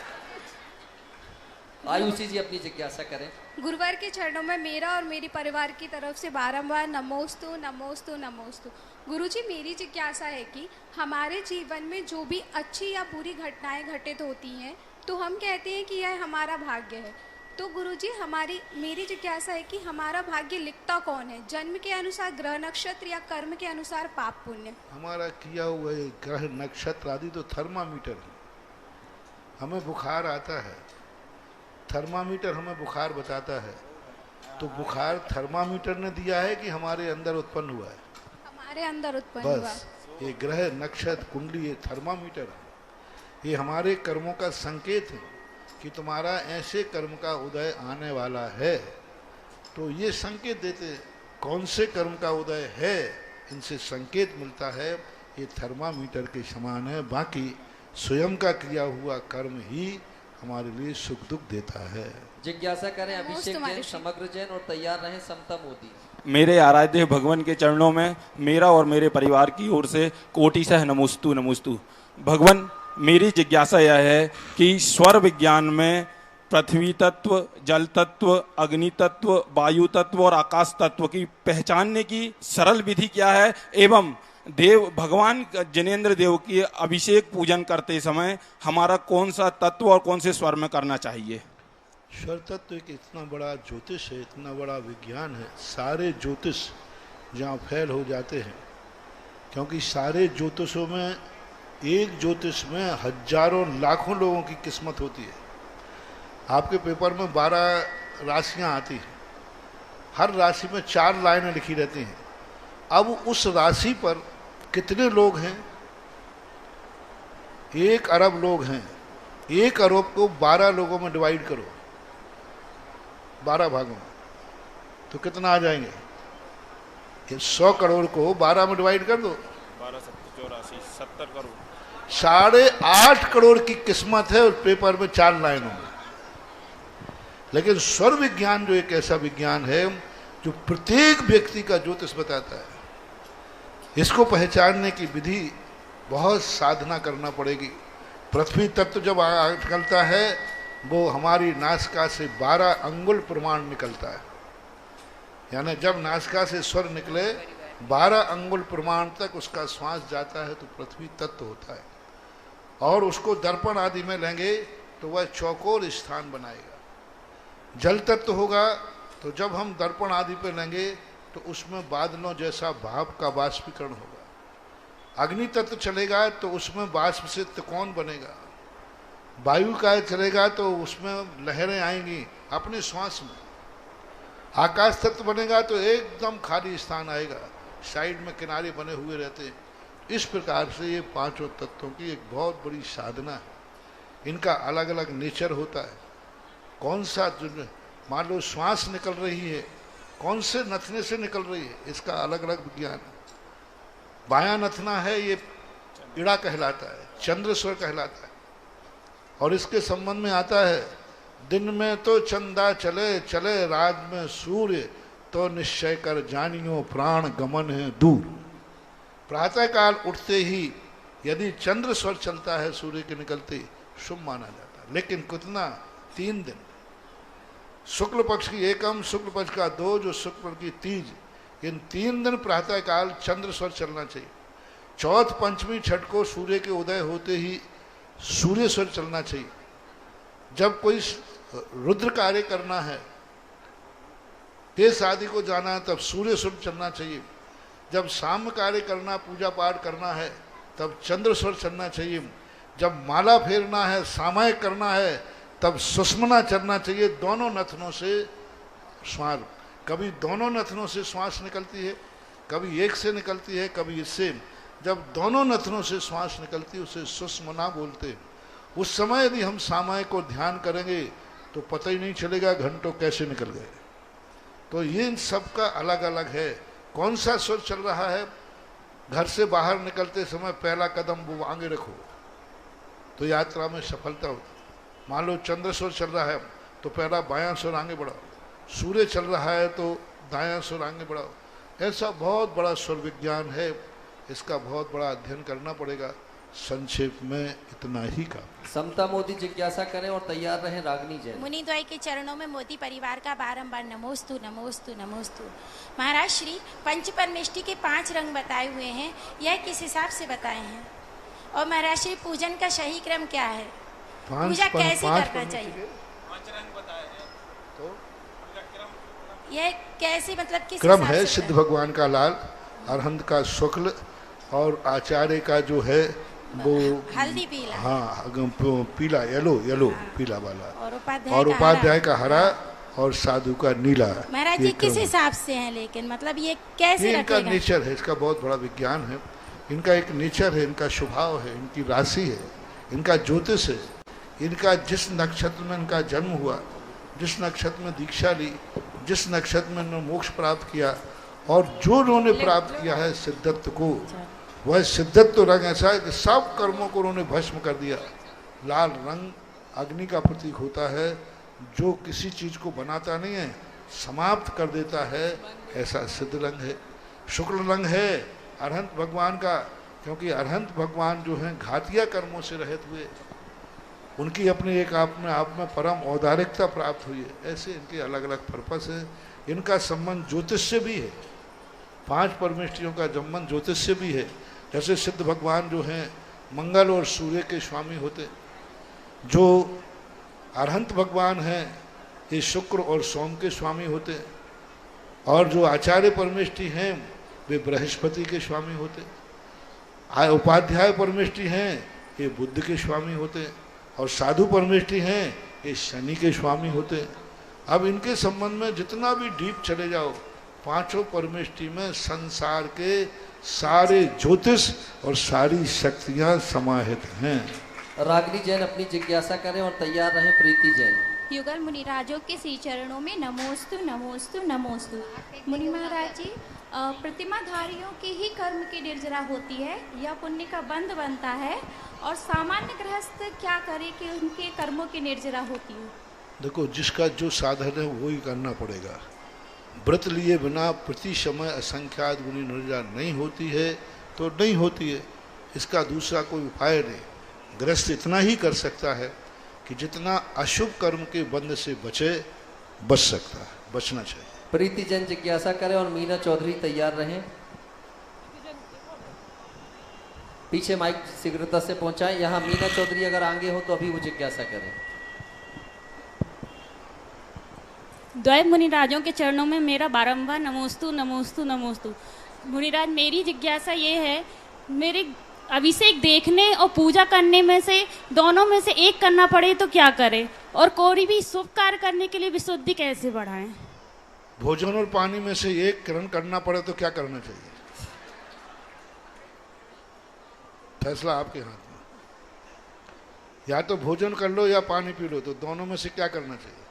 आयुषी जी अपनी जिज्ञासा करें। गुरुवार के चरणों में मेरा और मेरी परिवार की तरफ से बारंबार नमोस्तु नमोस्तु नमोस्तु। गुरुजी मेरी जिज्ञासा है कि हमारे जीवन में जो भी अच्छी या बुरी घटनाएं घटित होती हैं तो हम कहते हैं कि यह हमारा भाग्य है। तो गुरुजी मेरी जिज्ञासा है कि हमारा भाग्य लिखता कौन है, जन्म के अनुसार, ग्रह नक्षत्र या कर्म के अनुसार पाप पुण्य? हमारा किया हुआ ग्रह नक्षत्र आदि तो थर्मामीटर है। हमें बुखार आता है, थर्मामीटर हमें बुखार बताता है, तो बुखार थर्मामीटर ने दिया है कि हमारे अंदर उत्पन्न हुआ है? हमारे अंदर उत्पन्न हुआ। बस ये ग्रह नक्षत्र कुंडली, ये थर्मामीटर है, ये हमारे कर्मों का संकेत है कि तुम्हारा ऐसे कर्म का उदय आने वाला है। तो ये संकेत देते कौन से कर्म का उदय है, इनसे संकेत मिलता है। ये थर्मामीटर के समान है। बाकी स्वयं का किया हुआ कर्म ही हमारे लिए सुख दुख देता है। जिज्ञासा करें अभिषेक जैन, समग्र जैन और तैयार रहें समता मोदी। मेरे आराध्य भगवान के चरणों में मेरा और मेरे परिवार की ओर से कोटिशः नमोस्तु नमोस्तु। भगवान मेरी जिज्ञासा यह है कि स्वर विज्ञान में पृथ्वी तत्व, जल तत्व, अग्नि तत्व, वायु तत्व और आकाश तत्व की पहचानने की सरल विधि क्या है, एवं देव भगवान जिनेंद्र देव की अभिषेक पूजन करते समय हमारा कौन सा तत्व और कौन से स्वर में करना चाहिए? स्वर तत्व एक इतना बड़ा ज्योतिष है, इतना बड़ा विज्ञान है। सारे ज्योतिष जहाँ फैल हो जाते हैं, क्योंकि सारे ज्योतिषों में एक ज्योतिष में हजारों लाखों लोगों की किस्मत होती है। आपके पेपर में 12 राशियां आती हैं, हर राशि में 4 लाइनें लिखी रहती हैं। अब उस राशि पर कितने लोग हैं? 1 अरब लोग हैं। 1 अरब को 12 लोगों में डिवाइड करो, 12 भागों में, तो कितना आ जाएंगे? 100 करोड़ को 12 में डिवाइड कर दो, 12 84 70 करोड़। 8.5 करोड़ की किस्मत है उस पेपर में 4 लाइनों में। लेकिन स्वर विज्ञान जो एक ऐसा विज्ञान है जो प्रत्येक व्यक्ति का ज्योतिष बताता है, इसको पहचानने की विधि बहुत साधना करना पड़ेगी। पृथ्वी तत्व जब निकलता है वो हमारी नासिका से 12 अंगुल प्रमाण निकलता है, यानी जब नासिका से स्वर निकले 12 अंगुल प्रमाण तक उसका श्वास जाता है तो पृथ्वी तत्व होता है। और उसको दर्पण आदि में लेंगे तो वह चौकोर स्थान बनाएगा। जल तत्व होगा तो जब हम दर्पण आदि पे लेंगे तो उसमें बादलों जैसा भाप का वाष्पीकरण होगा। अग्नि तत्व चलेगा तो उसमें वाष्प से त्रिकोण बनेगा। वायु का चलेगा तो उसमें लहरें आएंगी अपने श्वास में। आकाश तत्व बनेगा तो एकदम खाली स्थान आएगा, साइड में किनारे बने हुए रहते हैं। इस प्रकार से ये 5 तत्वों की एक बहुत बड़ी साधना है। इनका अलग अलग नेचर होता है। कौन सा मान लो श्वास निकल रही है, कौन से नथने से निकल रही है, इसका अलग अलग विज्ञान है। बायां नथना है ये इड़ा कहलाता है, चंद्र स्वर कहलाता है। और इसके संबंध में आता है, दिन में तो चंदा चले चले, रात में सूर्य, तो निश्चय कर जानियो प्राण गमन है दूर। प्रातः काल उठते ही यदि चंद्र स्वर चलता है सूर्य के निकलते, शुभ माना जाता है। लेकिन कितना? 3 दिन। शुक्ल पक्ष की एकम, शुक्ल पक्ष का 2, जो शुक्ल की तीज, इन 3 दिन प्रातः काल चंद्र स्वर चलना चाहिए। चौथ, पंचमी, छठ को सूर्य के उदय होते ही सूर्य स्वर चलना चाहिए। जब कोई रुद्र कार्य करना है, देश आदि को जाना है, तब सूर्य स्वर चलना चाहिए। जब साम्य कार्य करना, पूजा पाठ करना है, तब चंद्र स्वर चलना चाहिए। जब माला फेरना है, सामायिक करना है, तब सुषमना चलना चाहिए। दोनों नथनों से श्वास, कभी दोनों नथनों से श्वास निकलती है, कभी एक से निकलती है, कभी इससे। जब दोनों नथनों से श्वास निकलती है उसे सुषमना बोलते हैं। उस समय यदि हम सामायिक को ध्यान करेंगे तो पता ही नहीं चलेगा घंटों कैसे निकल गए। तो ये इन सब का अलग अलग है। कौन सा स्वर चल रहा है, घर से बाहर निकलते समय पहला कदम वो आगे रखो तो यात्रा में सफलता होती। मान लो चंद्र स्वर चल रहा है तो पहला बायां स्वर आगे बढ़ाओ, सूर्य चल रहा है तो दायां स्वर आगे बढ़ाओ। ऐसा बहुत बड़ा स्वर विज्ञान है, इसका बहुत बड़ा अध्ययन करना पड़ेगा। संक्षेप में इतना ही का। समता मोदी जिज्ञासा करें और तैयार रहें रागनी जैन। मुनिद्वय के चरणों में मोदी परिवार का बारंबार नमोस्तु नमोस्तु नमोस्तु। महाराज श्री पंच परमेष्टि के 5 रंग बताए हुए हैं, यह किस हिसाब से बताए हैं? और महाराज श्री पूजन का सही क्रम क्या है? पूजा कैसे करना चाहिए? तो यह कैसे, मतलब किस क्रम हिसाब है? से सिद्ध भगवान का लाल, अरहंत का शुक्ल और आचार्य का जो है वो हल्दी पीला, हाँ पीला, येलो पीला वाला, और उपाध्याय का हरा और साधु का नीला। महाराज जी किस हिसाब से हैं, लेकिन मतलब ये कैसे इनका रखेगा? नेचर है, इसका बहुत बड़ा विज्ञान है। इनका एक नेचर है, इनका स्वभाव है, इनकी राशि है, इनका ज्योतिष है। इनका जिस नक्षत्र में इनका जन्म हुआ, जिस नक्षत्र में दीक्षा ली, जिस नक्षत्र में इन्होंने मोक्ष प्राप्त किया और जो उन्होंने प्राप्त किया है सिद्धत्व को, वह सिद्धत्व रंग ऐसा है कि सब कर्मों को उन्होंने भस्म कर दिया। लाल रंग अग्नि का प्रतीक होता है, जो किसी चीज को बनाता नहीं है, समाप्त कर देता है, ऐसा सिद्ध रंग है। शुक्ल रंग है अरहंत भगवान का, क्योंकि अरहंत भगवान जो हैं घातिया कर्मों से रहित हुए, उनकी अपने एक आप में परम औदारिकता प्राप्त हुई है। ऐसे इनके अलग अलग पर्पस है। इनका संबंध ज्योतिष से भी है, 5 परमेष्टियों का संबंध ज्योतिष से भी है। जैसे सिद्ध भगवान जो हैं मंगल और सूर्य के स्वामी होते, जो अरहंत भगवान हैं ये शुक्र और सोम के स्वामी होते, और जो आचार्य परमेष्टि हैं वे बृहस्पति के स्वामी होते, उपाध्याय परमेष्टि हैं ये बुध के स्वामी होते, और साधु परमेष्टि हैं ये शनि के स्वामी होते। अब इनके संबंध में जितना भी डीप चले जाओ, 5 परमेष्टि में संसार के सारे ज्योतिष और सारी शक्तियां समाहित हैं। रागनी जैन अपनी जिज्ञासा करें और तैयार रहें प्रीति जैन। युगल मुनिराजों के श्री चरणों में नमोस्तु नमोस्तु नमोस्तु। मुनि महाराज जी, प्रतिमाधारियों के ही कर्म की निर्जरा होती है या पुण्य का बंध बनता है, और सामान्य गृहस्थ क्या करे कि उनके कर्मों की निर्जरा होती है? देखो, जिसका जो साधन है वो ही करना पड़ेगा। व्रत लिए बिना प्रति समय असंख्यात गुणी निर्जरा नहीं होती है तो नहीं होती है, इसका दूसरा कोई उपाय नहीं। गृहस्थ इतना ही कर सकता है कि जितना अशुभ कर्म के बंध से बच सकता है, बचना चाहिए। प्रीति जैन जिज्ञासा करें और मीना चौधरी तैयार रहें। पीछे माइक शीघ्रता से पहुंचाएं। यहाँ मीना चौधरी अगर आगे हो तो अभी वो जिज्ञासा करें। द्वय मुनिराजों के चरणों में मेरा बारंबार नमोस्तु नमोस्तु नमोस्तु। मुनिराज, मेरी जिज्ञासा ये है, मेरे अभिषेक देखने और पूजा करने में से दोनों में से एक करना पड़े तो क्या करें, और कोई भी शुभ कार्य करने के लिए विशुद्धि कैसे बढ़ाएं? भोजन और पानी में से एक ग्रहण करना पड़े तो क्या करना चाहिए? फैसला आपके हाथ में। या तो भोजन कर लो या पानी पी लो, तो दोनों में से क्या करना चाहिए?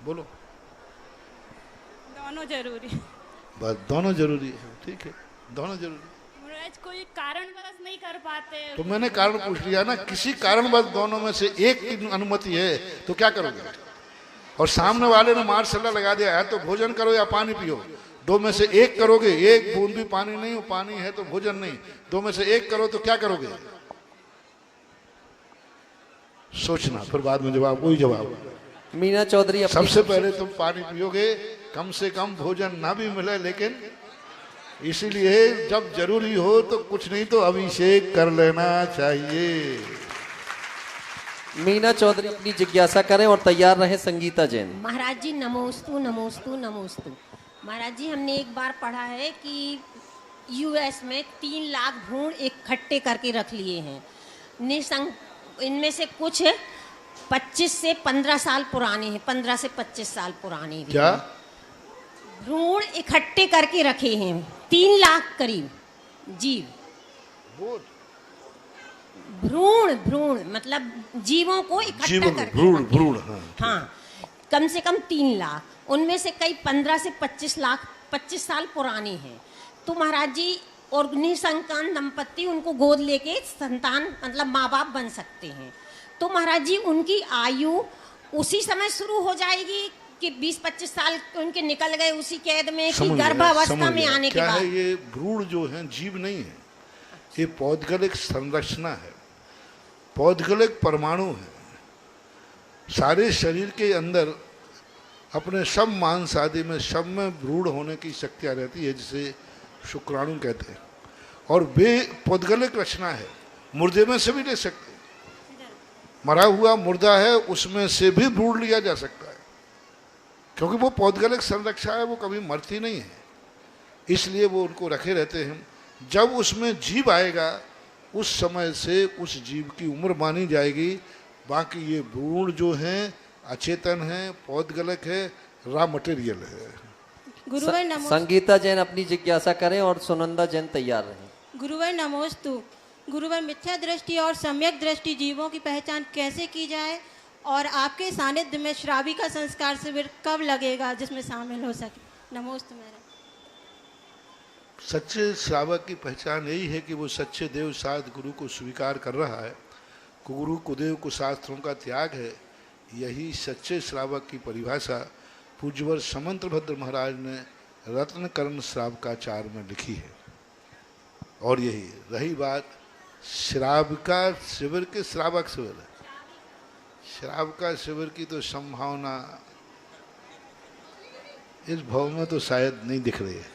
बोलो। दोनों जरूरी। बस दोनों जरूरी है, ठीक है, दोनों जरूरी। महाराज, कोई कारणवश नहीं कर पाते तो मैंने कारण पूछ लिया ना, किसी कारणवश दोनों में से एक की अनुमति है तो क्या करोगे? और सामने वाले ने मार सल्ला लगा दिया है तो भोजन करो या पानी पियो, 2 में से एक करोगे, एक बूंद भी पानी नहीं, पानी है तो भोजन नहीं, 2 में से एक करो तो क्या करोगे? सोचना, फिर बाद में जवाब वही जवाब। मीना चौधरी, सबसे पहले तुम पानी पियोगे, कम से कम भोजन ना भी मिले, लेकिन इसीलिए जब जरूरी हो तो कुछ नहीं तो अभिषेक कर लेना चाहिए। मीना चौधरी अपनी जिज्ञासा करें और तैयार रहे संगीता जैन। महाराज जी, नमोस्तु नमोस्तु नमोस्तु। महाराज जी, हमने एक बार पढ़ा है कि यूएस में 3 लाख भ्रूण इकट्ठे करके रख लिए हैं। इनमें से कुछ 25 से 15 साल पुराने हैं, 15 से 25 साल पुराने भी क्या भ्रूण इकट्ठे करके रखे हैं, 3 लाख करीब जीव। भ्रूण मतलब जीवों को इकट्ठा करके भ्रूण हाँ, कम से कम 3 लाख। उनमें से कई 15 से 25 साल पुराने हैं। तो महाराज जी, और निसंतान दंपत्ति उनको गोद लेके संतान मतलब माँ बाप बन सकते हैं। तो महाराज जी, उनकी आयु उसी समय शुरू हो जाएगी कि 20-25 साल उनके निकल गए उसी कैद में, कि गर्भावस्था में आने के बाद? ये भ्रूण जो है जीव नहीं है, ये पौद्गलिक संरचना है, पौद्गलिक परमाणु है। सारे शरीर के अंदर अपने सब मांस आदि में सब में भ्रूण होने की शक्तियाँ रहती है, जिसे शुक्राणु कहते हैं। और वे पौद्गलिक रचना है, मुर्दे में से भी ले सकते हैं। मरा हुआ मुर्दा है, उसमें से भी भ्रूण लिया जा सकता है, क्योंकि वो पौद्गलिक संरचना है, वो कभी मरती नहीं है, इसलिए वो उनको रखे रहते हैं। जब उसमें जीव आएगा उस समय से उस जीव की उम्र मानी जाएगी। बाकी ये भ्रूण जो हैं अचेतन है, पौद्गलिक है, रॉ मटेरियल है। गुरुवर नमो। संगीता जैन अपनी जिज्ञासा करें और सुनंदा जैन तैयार रहें। गुरुवर नमोस्तु। गुरुवर, मिथ्या दृष्टि और सम्यक दृष्टि जीवों की पहचान कैसे की जाए, और आपके सानिध्य में श्रावी का संस्कार शिविर कब लगेगा जिसमें शामिल हो सके? नमोस्तु मेरा। सच्चे श्रावक की पहचान यही है कि वो सच्चे देव साध गुरु को स्वीकार कर रहा है, गुरु कुदेव को शास्त्रों का त्याग है। यही सच्चे श्रावक की परिभाषा पूज्यवर समंतभद्र महाराज ने रत्नकर्ण श्रावकाचार में लिखी है। और यही रही बात श्रावका शिविर के, श्रावक शिविर है, श्रावका शिविर की तो संभावना इस भाव में तो शायद नहीं दिख रही है।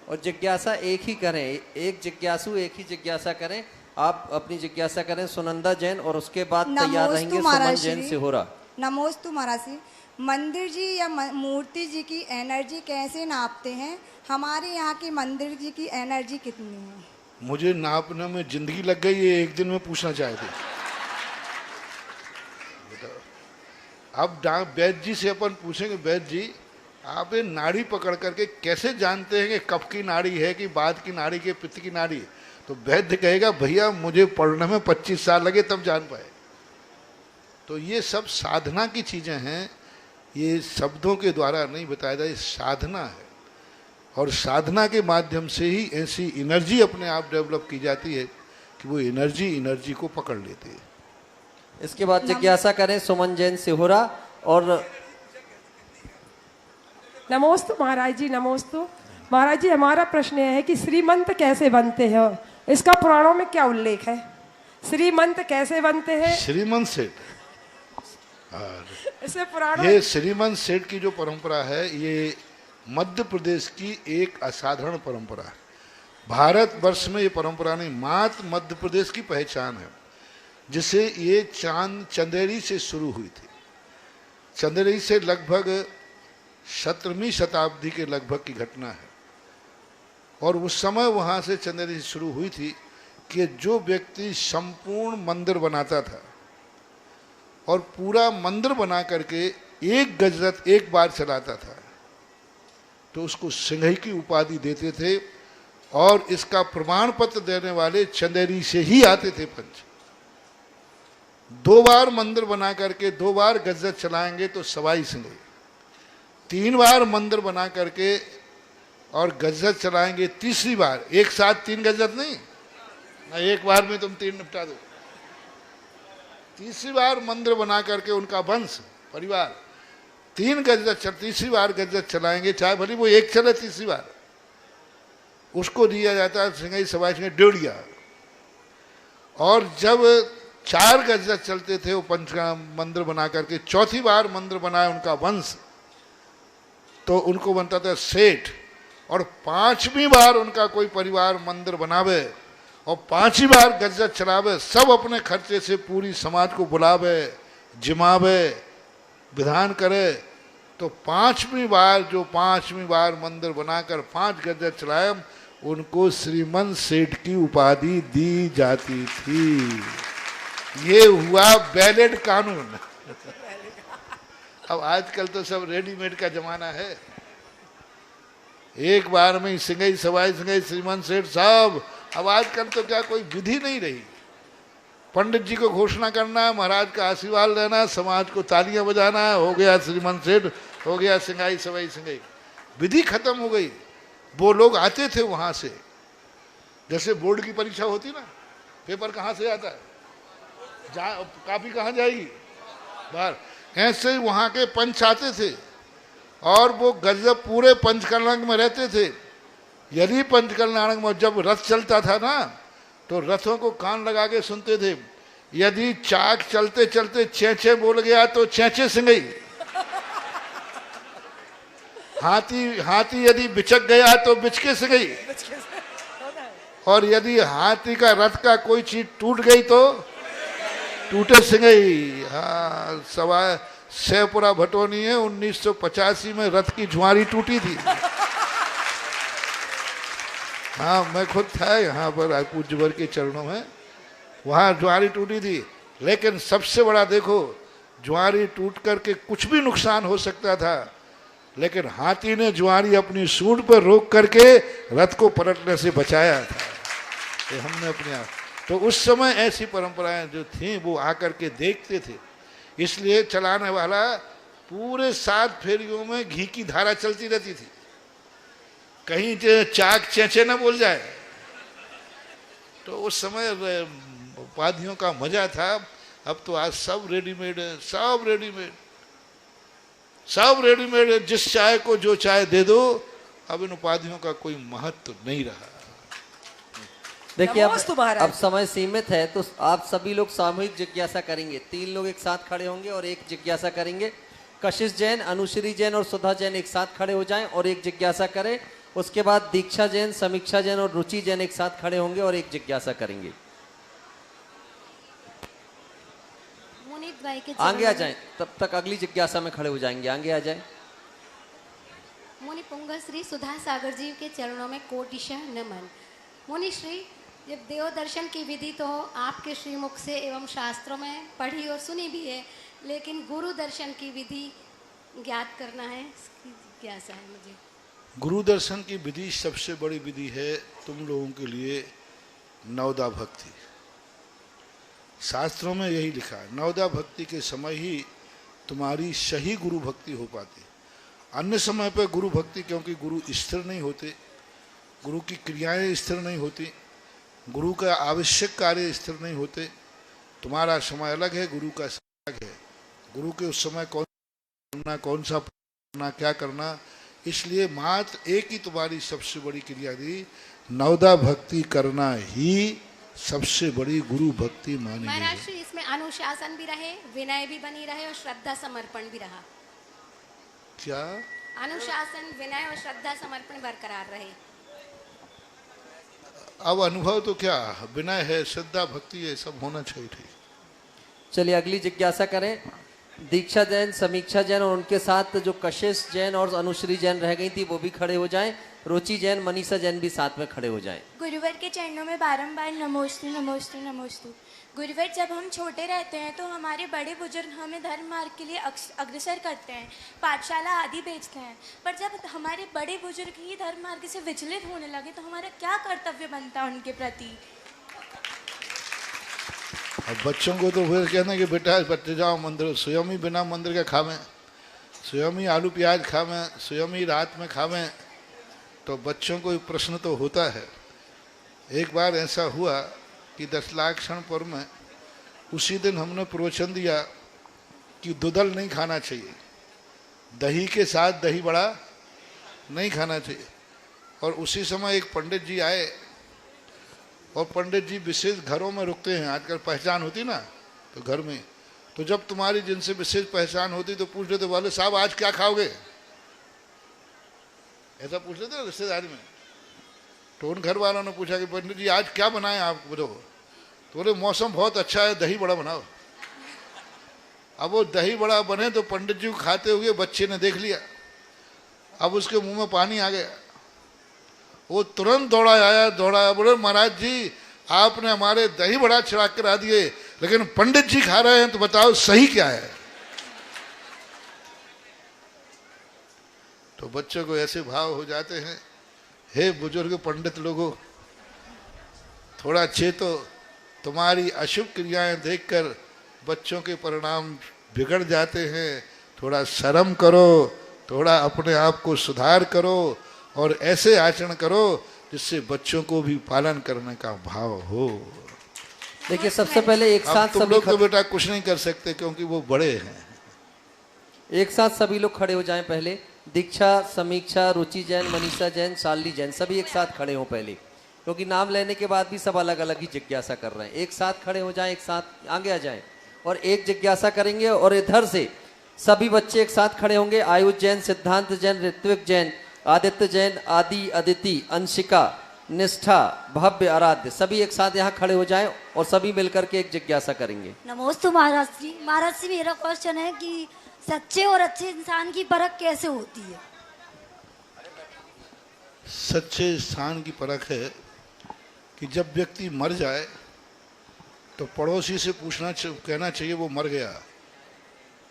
और जिज्ञासा एक ही करें, एक जिज्ञासु एक ही जिज्ञासा करें। आप अपनी जिज्ञासा करें सुनंदा जैन, और उसके बाद तैयार रहेंगे सुमन जैन से हो रहा। नमोस्तु महाराज जी। मंदिर जी या मूर्ति जी की एनर्जी कैसे नापते हैं? हमारे यहाँ की मंदिर जी की एनर्जी कितनी है? मुझे नापने में जिंदगी लग गई, ये एक दिन में पूछना चाहते। अब वैद्य जी से अपन पूछेंगे, वैद्य जी आप ये नाड़ी पकड़ करके कैसे जानते हैं कि कफ की नाड़ी है कि बात की नाड़ी के पित्त की नाड़ी? तो वैद्य कहेगा भैया मुझे पढ़ने में 25 साल लगे तब जान पाए। तो ये सब साधना की चीजें हैं, ये शब्दों के द्वारा नहीं बताया जाए, साधना है। और साधना के माध्यम से ही ऐसी एनर्जी अपने आप डेवलप की जाती है कि वो एनर्जी को पकड़ लेती है। इसके बाद जिज्ञासा करें सुमन जैन सिहोरा। और नमोस्तु महाराज जी। नमोस्तु महाराज जी, हमारा प्रश्न यह है कि श्रीमंत कैसे बनते हैं? इसका पुराणों में क्या उल्लेख है? श्रीमंत कैसे बनते हैं? श्रीमंत सेठ, इसे पुराण ये श्रीमंत सेठ की जो परंपरा है, ये मध्य प्रदेश की एक असाधारण परंपरा है। भारतवर्ष में ये परंपरा नहीं, मात्र मध्य प्रदेश की पहचान है, जिसे ये चंदेरी से शुरू हुई थी। चंदेरी से लगभग 17वीं शताब्दी के लगभग की घटना है। और उस समय वहाँ से चंदेरी से शुरू हुई थी कि जो व्यक्ति संपूर्ण मंदिर बनाता था और पूरा मंदिर बना करके एक गजरत एक बार चलाता था, तो उसको सिंघई की उपाधि देते थे। और इसका प्रमाण पत्र देने वाले चंदेरी से ही आते थे पंच। 2 बार मंदिर बना करके 2 बार गजरत चलाएंगे तो सवाई सिंघई, 3 बार मंदिर बना करके और गजरत चलाएंगे तीसरी बार, एक साथ 3 गजरत नहीं ना, एक बार में तुम 3 निपटा दो। तीसरी बार मंदिर बना करके उनका वंश परिवार 3 गजरत तीसरी बार गजरत चलाएंगे, चाहे भले वो एक चले तीसरी बार, उसको दिया जाता है सिंघई सवाई सिंघई डेढ़िया। और जब 4 गजरत चलते थे वो पंच का मंदिर बना करके, चौथी बार मंदिर बनाया उनका वंश, तो उनको बनता था सेठ। और 5वीं बार उनका कोई परिवार मंदिर बनावे और 5वीं बार गजरत चलावे, सब अपने खर्चे से पूरी समाज को बुलावे, जिमावे, विधान करे, तो पांचवी बार मंदिर बनाकर 5 गज चलाए, उनको श्रीमंत सेठ की उपाधि दी जाती थी। ये हुआ वैलिड कानून। अब आजकल तो सब रेडीमेड का जमाना है, एक बार में सिंगई सवाई सिंगई श्रीमंत सेठ साहब। अब आजकल तो क्या कोई विधि नहीं रही, पंडित जी को घोषणा करना है, महाराज का आशीर्वाद लेना, समाज को तालियां बजाना है, हो गया श्रीमंत सेठ, हो गया सिंगाई सवाई सिंगाई। विधि खत्म हो गई। वो लोग आते थे वहां से, जैसे बोर्ड की परीक्षा होती ना, पेपर कहाँ से आता है, कापी कहाँ जाएगी बाहर, ऐसे ही वहां के पंच आते थे और वो गजब पूरे पंचकल्याण में रहते थे। यदि पंचकल्याण में जब रथ चलता था ना, तो रथों को कान लगा के सुनते थे। यदि चाक चलते चलते चेंचे बोल गया तो चेंचे सिंगई, हाथी यदि बिचक गया तो बिचके सिंगई, और यदि हाथी का रथ का कोई चीज टूट गई तो टूटे सिंगई। हाँ, सवा शेपुरा भटोनी है, 1985 में रथ की झुआरी टूटी थी। हाँ, मैं खुद था यहाँ पर पूज्यवर के चरणों में, वहाँ ज्वारी टूटी थी। लेकिन सबसे बड़ा देखो, ज्वारी टूट करके कुछ भी नुकसान हो सकता था, लेकिन हाथी ने ज्वारी अपनी सूंड पर रोक करके रथ को पलटने से बचाया था। तो हमने अपने आप, तो उस समय ऐसी परंपराएं जो थी वो आकर के देखते थे। इसलिए चलाने वाला पूरे 7 फेरियों में घी की धारा चलती रहती थी, कहीं चाक चेंचे न बोल जाए। तो उस समय उपाधियों का मजा था। अब तो आज सब रेडीमेड है, सब रेडीमेड है, जिस चाय को जो चाय दे दो। अब इन उपाधियों का कोई महत्व नहीं रहा। देखिए अब समय सीमित है, तो आप सभी लोग सामूहिक जिज्ञासा करेंगे। 3 लोग एक साथ खड़े होंगे और एक जिज्ञासा करेंगे। कशिश जैन, अनुश्री जैन और सुधा जैन एक साथ खड़े हो जाएं और एक जिज्ञासा करें। उसके बाद दीक्षा जैन, समीक्षा जैन और रुचि जैन एक साथ खड़े होंगे और एक जिज्ञासा करेंगे। आगे आ जाएं, तब तक अगली जिज्ञासा में खड़े हो जाएंगे। आगे आ जाएं। मुनि पुंगव श्री सुधा सागर जी के चरणों में कोटिशः नमन। मुनि श्री, जब देव दर्शन की विधि तो आपके श्रीमुख से एवं शास्त्रों में पढ़ी और सुनी भी है, लेकिन गुरु दर्शन की विधि ज्ञात करना है, इसकी जिज्ञासा है मुझे। गुरु दर्शन की विधि सबसे बड़ी विधि है तुम लोगों के लिए नवदा भक्ति। शास्त्रों में यही लिखा है, नवदा भक्ति के समय ही तुम्हारी सही गुरु भक्ति हो पाती। अन्य समय पर गुरु भक्ति, क्योंकि गुरु स्थिर नहीं होते, गुरु की क्रियाएं स्थिर नहीं होती, गुरु का आवश्यक कार्य स्थिर नहीं होते। तुम्हारा समय अलग है, गुरु का समय अलग है। गुरु के उस समय कौन करना, कौन सा करना, क्या करना, इसलिए मात्र एक ही तुम्हारी सबसे बड़ी क्रिया दी, नवदा भक्ति करना ही सबसे बड़ी गुरु भक्ति मानी गई है। महाराज श्री, इसमें अनुशासन भी रहे, विनय भी बनी रहे और श्रद्धा समर्पण भी रहा। क्या अनुशासन, विनय और श्रद्धा समर्पण बरकरार रहे। अब अनुभव तो क्या, विनय है, श्रद्धा भक्ति है, सब होना चाहिए। ठीक, चलिए अगली जिज्ञासा करें। दीक्षा जैन, समीक्षा जैन और उनके साथ जो कशिश जैन और अनुश्री जैन रह गई थी वो भी खड़े हो जाएं। रुचि जैन, मनीषा जैन भी साथ में खड़े हो जाएं। गुरुवर के चरणों में बारंबार नमोस्तु नमोस्तु नमोस्तु। गुरुवर, जब हम छोटे रहते हैं तो हमारे बड़े बुजुर्ग हमें धर्म मार्ग के लिए अग्रसर करते हैं, पाठशाला आदि भेजते हैं, पर जब हमारे बड़े बुजुर्ग ही धर्म मार्ग से विचलित होने लगे तो हमारा क्या कर्तव्य बनता है उनके प्रति? अब बच्चों को तो फिर कहना कि बेटा बच्चे जाओ मंदिर, स्वयं ही बिना मंदिर के खावें, स्वयं ही आलू प्याज खावें, स्वयं ही रात में खावें, तो बच्चों को प्रश्न तो होता है। एक बार ऐसा हुआ कि 10 लाख क्षण पर्व में उसी दिन हमने प्रवचन दिया कि दुधल नहीं खाना चाहिए, दही के साथ दही बड़ा नहीं खाना चाहिए। और उसी समय एक पंडित जी आए, और पंडित जी विशेष घरों में रुकते हैं, आजकल पहचान होती ना तो घर में, तो जब तुम्हारी जिनसे विशेष पहचान होती तो पूछ लेते, बोले साहब आज क्या खाओगे, ऐसा पूछ लेते रिश्तेदारी में। तो उन घर वालों ने पूछा कि पंडित जी आज क्या बनाए आप, बोलो तो बोले मौसम बहुत अच्छा है, दही बड़ा बनाओ। अब वो दही बड़ा बने तो पंडित जी को खाते हुए बच्चे ने देख लिया, अब उसके मुंह में पानी आ गया। वो तुरंत दौड़ा आया, बोले महाराज जी आपने हमारे दही बड़ा चढ़ा करा दिए, लेकिन पंडित जी खा रहे हैं तो बताओ सही क्या है। तो बच्चों को ऐसे भाव हो जाते हैं, हे बुजुर्ग पंडित लोगों, थोड़ा चेतो, तुम्हारी अशुभ क्रियाएं देखकर बच्चों के परिणाम बिगड़ जाते हैं। थोड़ा शर्म करो, थोड़ा अपने आप को सुधार करो और ऐसे आचरण करो जिससे बच्चों को भी पालन करने का भाव हो। देखिए सबसे पहले एक साथ तुम लोग तो बेटा कुछ नहीं कर सकते क्योंकि वो बड़े हैं। एक साथ सभी लोग खड़े हो जाएं पहले। दीक्षा, समीक्षा, रुचि जैन, मनीषा जैन, शालिनी जैन, सभी एक साथ खड़े हो पहले, क्योंकि नाम लेने के बाद भी सब अलग अलग ही जिज्ञासा कर रहे हैं। एक साथ खड़े हो जाएं, एक साथ आगे आ जाएं और एक जिज्ञासा करेंगे। और इधर से सभी बच्चे एक साथ खड़े होंगे। आयुष जैन, सिद्धांत जैन, ऋत्विक जैन, आदित्य जैन, आदि, अदिति, अंशिका, निष्ठा, भव्य, आराध्य, सभी एक साथ यहाँ खड़े हो जाएं और सभी मिलकर के एक जिज्ञासा करेंगे। नमोस्तु महाराज जी। महाराज जी मेरा क्वेश्चन है कि सच्चे और अच्छे इंसान की परख कैसे होती है? सच्चे इंसान की परख है कि जब व्यक्ति मर जाए तो पड़ोसी से कहना चाहिए वो मर गया।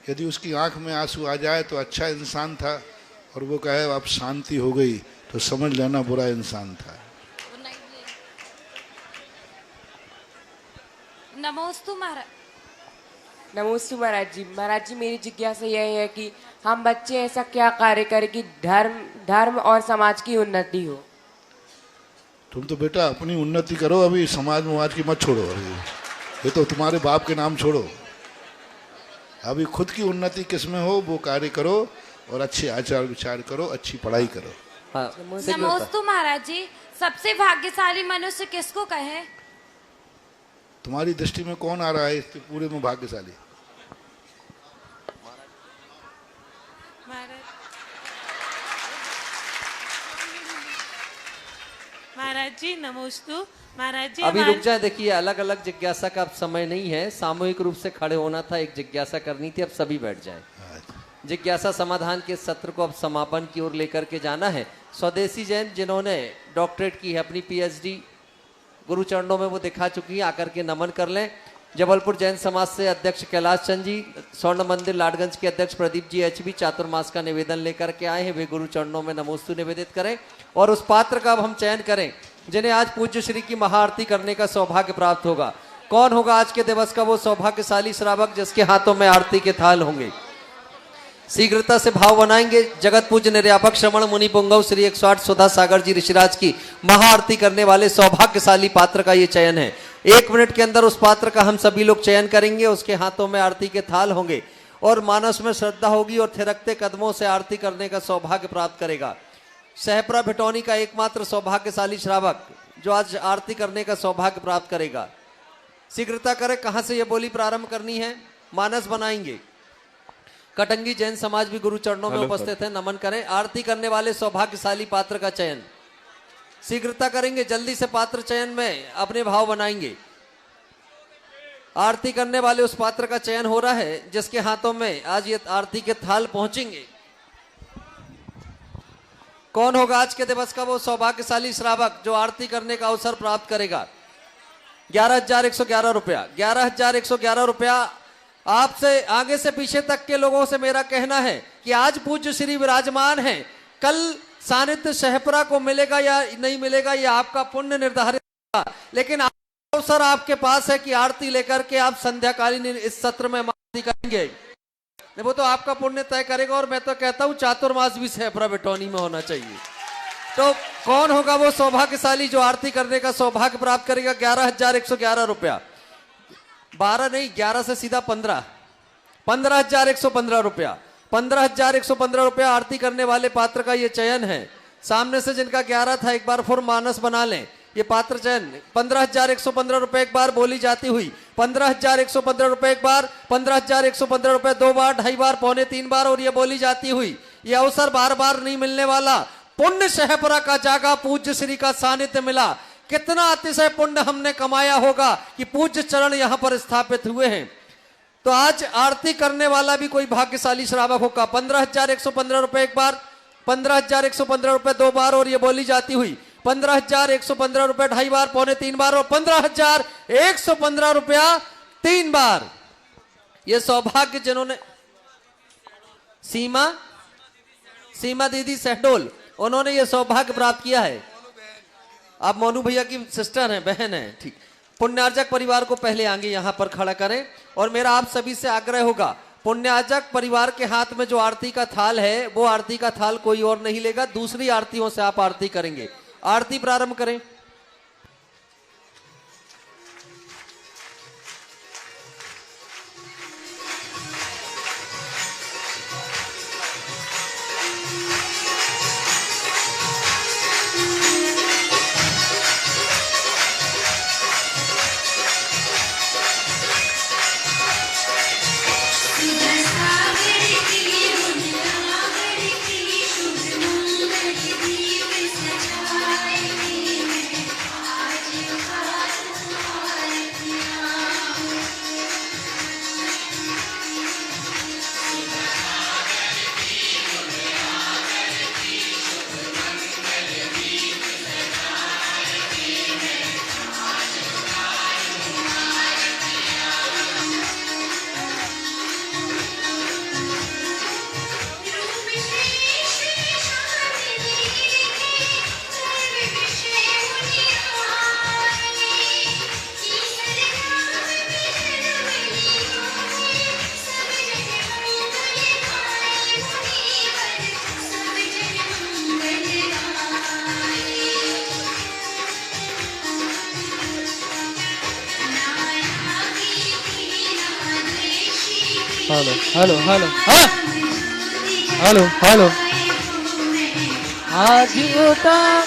यदि उसकी आंख में आंसू आ जाए तो अच्छा इंसान था, और वो कहे अब शांति हो गई तो समझ लेना बुरा इंसान था। नमोस्तु महाराज। नमोस्तु महाराज जी। महाराज जी मेरी जिज्ञासा यह है कि हम बच्चे ऐसा क्या कार्य करें कि धर्म और समाज की उन्नति हो? तुम तो बेटा अपनी उन्नति करो, अभी समाज मवाज की मत छोड़ो। अभी ये तो तुम्हारे बाप के नाम छोड़ो, अभी खुद की उन्नति किसमें हो वो कार्य करो और अच्छे आचार विचार करो, अच्छी पढ़ाई करो। नमोस्तु महाराज जी। सबसे भाग्यशाली मनुष्य किसको कहे? तुम्हारी दृष्टि में कौन आ रहा है इसके पूरे में भाग्यशाली? महाराज जी नमोस्तु। महाराज जी अभी रुक जाए, देखिए अलग अलग जिज्ञासा का अब समय नहीं है, सामूहिक रूप से खड़े होना था, एक जिज्ञासा करनी थी, अब सभी बैठ जाएं। जिज्ञासा समाधान के सत्र को अब समापन की ओर लेकर के जाना है। स्वदेशी जैन जिन्होंने डॉक्टरेट की है, अपनी पीएचडी गुरु चरणों में वो दिखा चुकी है, आकर के नमन कर लें। जबलपुर जैन समाज से अध्यक्ष कैलाश चंद जी, स्वर्ण मंदिर लाडगंज के अध्यक्ष प्रदीप जी एचबी चातुर्मास का निवेदन लेकर के आए हैं, वे गुरु चरणों में नमोस्तु निवेदित करें और उस पात्र का अब हम चयन करें जिन्हें आज पूज्य श्री की महाआरती करने का सौभाग्य प्राप्त होगा। कौन होगा आज के दिवस का वो सौभाग्यशाली श्रावक जिसके हाथों में आरती के थाल होंगे? शीघ्रता से भाव बनाएंगे। जगत पूज्य निर्यापक श्रवण मुनि पुंगव श्री 108 सुधा सागर जी ऋषिराज की महाआरती करने वाले सौभाग्यशाली पात्र का ये चयन है। 1 मिनट के अंदर उस पात्र का हम सभी लोग चयन करेंगे, उसके हाथों में आरती के थाल होंगे और मानस में श्रद्धा होगी और थिरकते कदमों से आरती करने का सौभाग्य प्राप्त करेगा। सहपरा भिटौनी का एकमात्र सौभाग्यशाली श्रावक जो आज आरती करने का सौभाग्य प्राप्त करेगा। शीघ्रता करें, कहां से ये बोली प्रारंभ करनी है? मानस बनाएंगे। कटंगी जैन समाज भी गुरु चरणों में उपस्थित है, नमन करें। आरती करने वाले सौभाग्यशाली पात्र का चयन शीघ्रता करेंगे, जल्दी से पात्र चयन में अपने भाव बनाएंगे। आरती करने वाले उस पात्र का चयन हो रहा है जिसके हाथों में आज ये आरती के थाल पहुंचेंगे। कौन होगा आज के दिवस का वो सौभाग्यशाली श्रावक जो आरती करने का अवसर प्राप्त करेगा? 11,111 रुपया। 11,111 रुपया। आपसे आगे से पीछे तक के लोगों से मेरा कहना है कि आज पूज्य श्री विराजमान हैं, कल सानिध्य सहपरा को मिलेगा या नहीं मिलेगा ये आपका पुण्य निर्धारित होगा, लेकिन अवसर आपके पास है कि आरती लेकर के आप संध्याकालीन इस सत्र में आरती करेंगे। वो तो आपका पुण्य तय करेगा और मैं तो कहता हूँ चातुर्मास भी सहपरा भिटौनी में होना चाहिए। तो कौन होगा वो सौभाग्यशाली जो आरती करने का सौभाग्य प्राप्त करेगा? 11,111 रुपया। 12 नहीं, 11 से सीधा 15, 15,115 रुपया। 15,115 रुपया आरती करने वाले पात्र का ये चयन है। सामने से जिनका 11 था एक बार फिर मानस बना लें। ये पात्र चयन 15,115 रुपए एक बार बोली जाती हुई, 15,115 रुपए एक बार, 15,115 रुपए 2 बार, 2.5 बार, पौने 3 बार और ये बोली जाती हुई। ये अवसर बार बार नहीं मिलने वाला। पुण्य सहपरा का जागा, पूज्य श्री का सानिध्य मिला। कितना अतिशय पुण्य हमने कमाया होगा कि पूज्य चरण यहां पर स्थापित हुए हैं। तो आज आरती करने वाला भी कोई भाग्यशाली श्रावक होगा। 15,115 रुपए एक बार, 15,115 रुपए दो बार, और ये बोली जाती हुई 15,115 रुपए ढाई बार, पौने तीन बार, और 15,115 रुपया 3 बार। ये सौभाग्य जिन्होंने सीमा दीदी सहडोल, उन्होंने ये सौभाग्य प्राप्त किया है। आप मोनू भैया की सिस्टर हैं, बहन हैं, ठीक। पुण्यार्जक परिवार को पहले आगे यहां पर खड़ा करें, और मेरा आप सभी से आग्रह होगा, पुण्यार्जक परिवार के हाथ में जो आरती का थाल है, वो आरती का थाल कोई और नहीं लेगा, दूसरी आरतियों से आप आरती करेंगे। आरती प्रारंभ करें। Hello hello hello hello hello आज उतार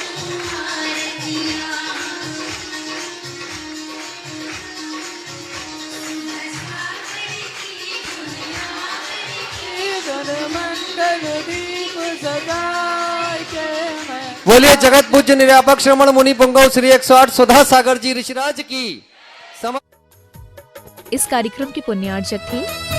बोलिए जगत पूज्य निर्यापक श्रमण मुनि पुंगव श्री 108 सुधा सागर जी ऋषिराज की। इस कार्यक्रम के पुण्यार्जक थे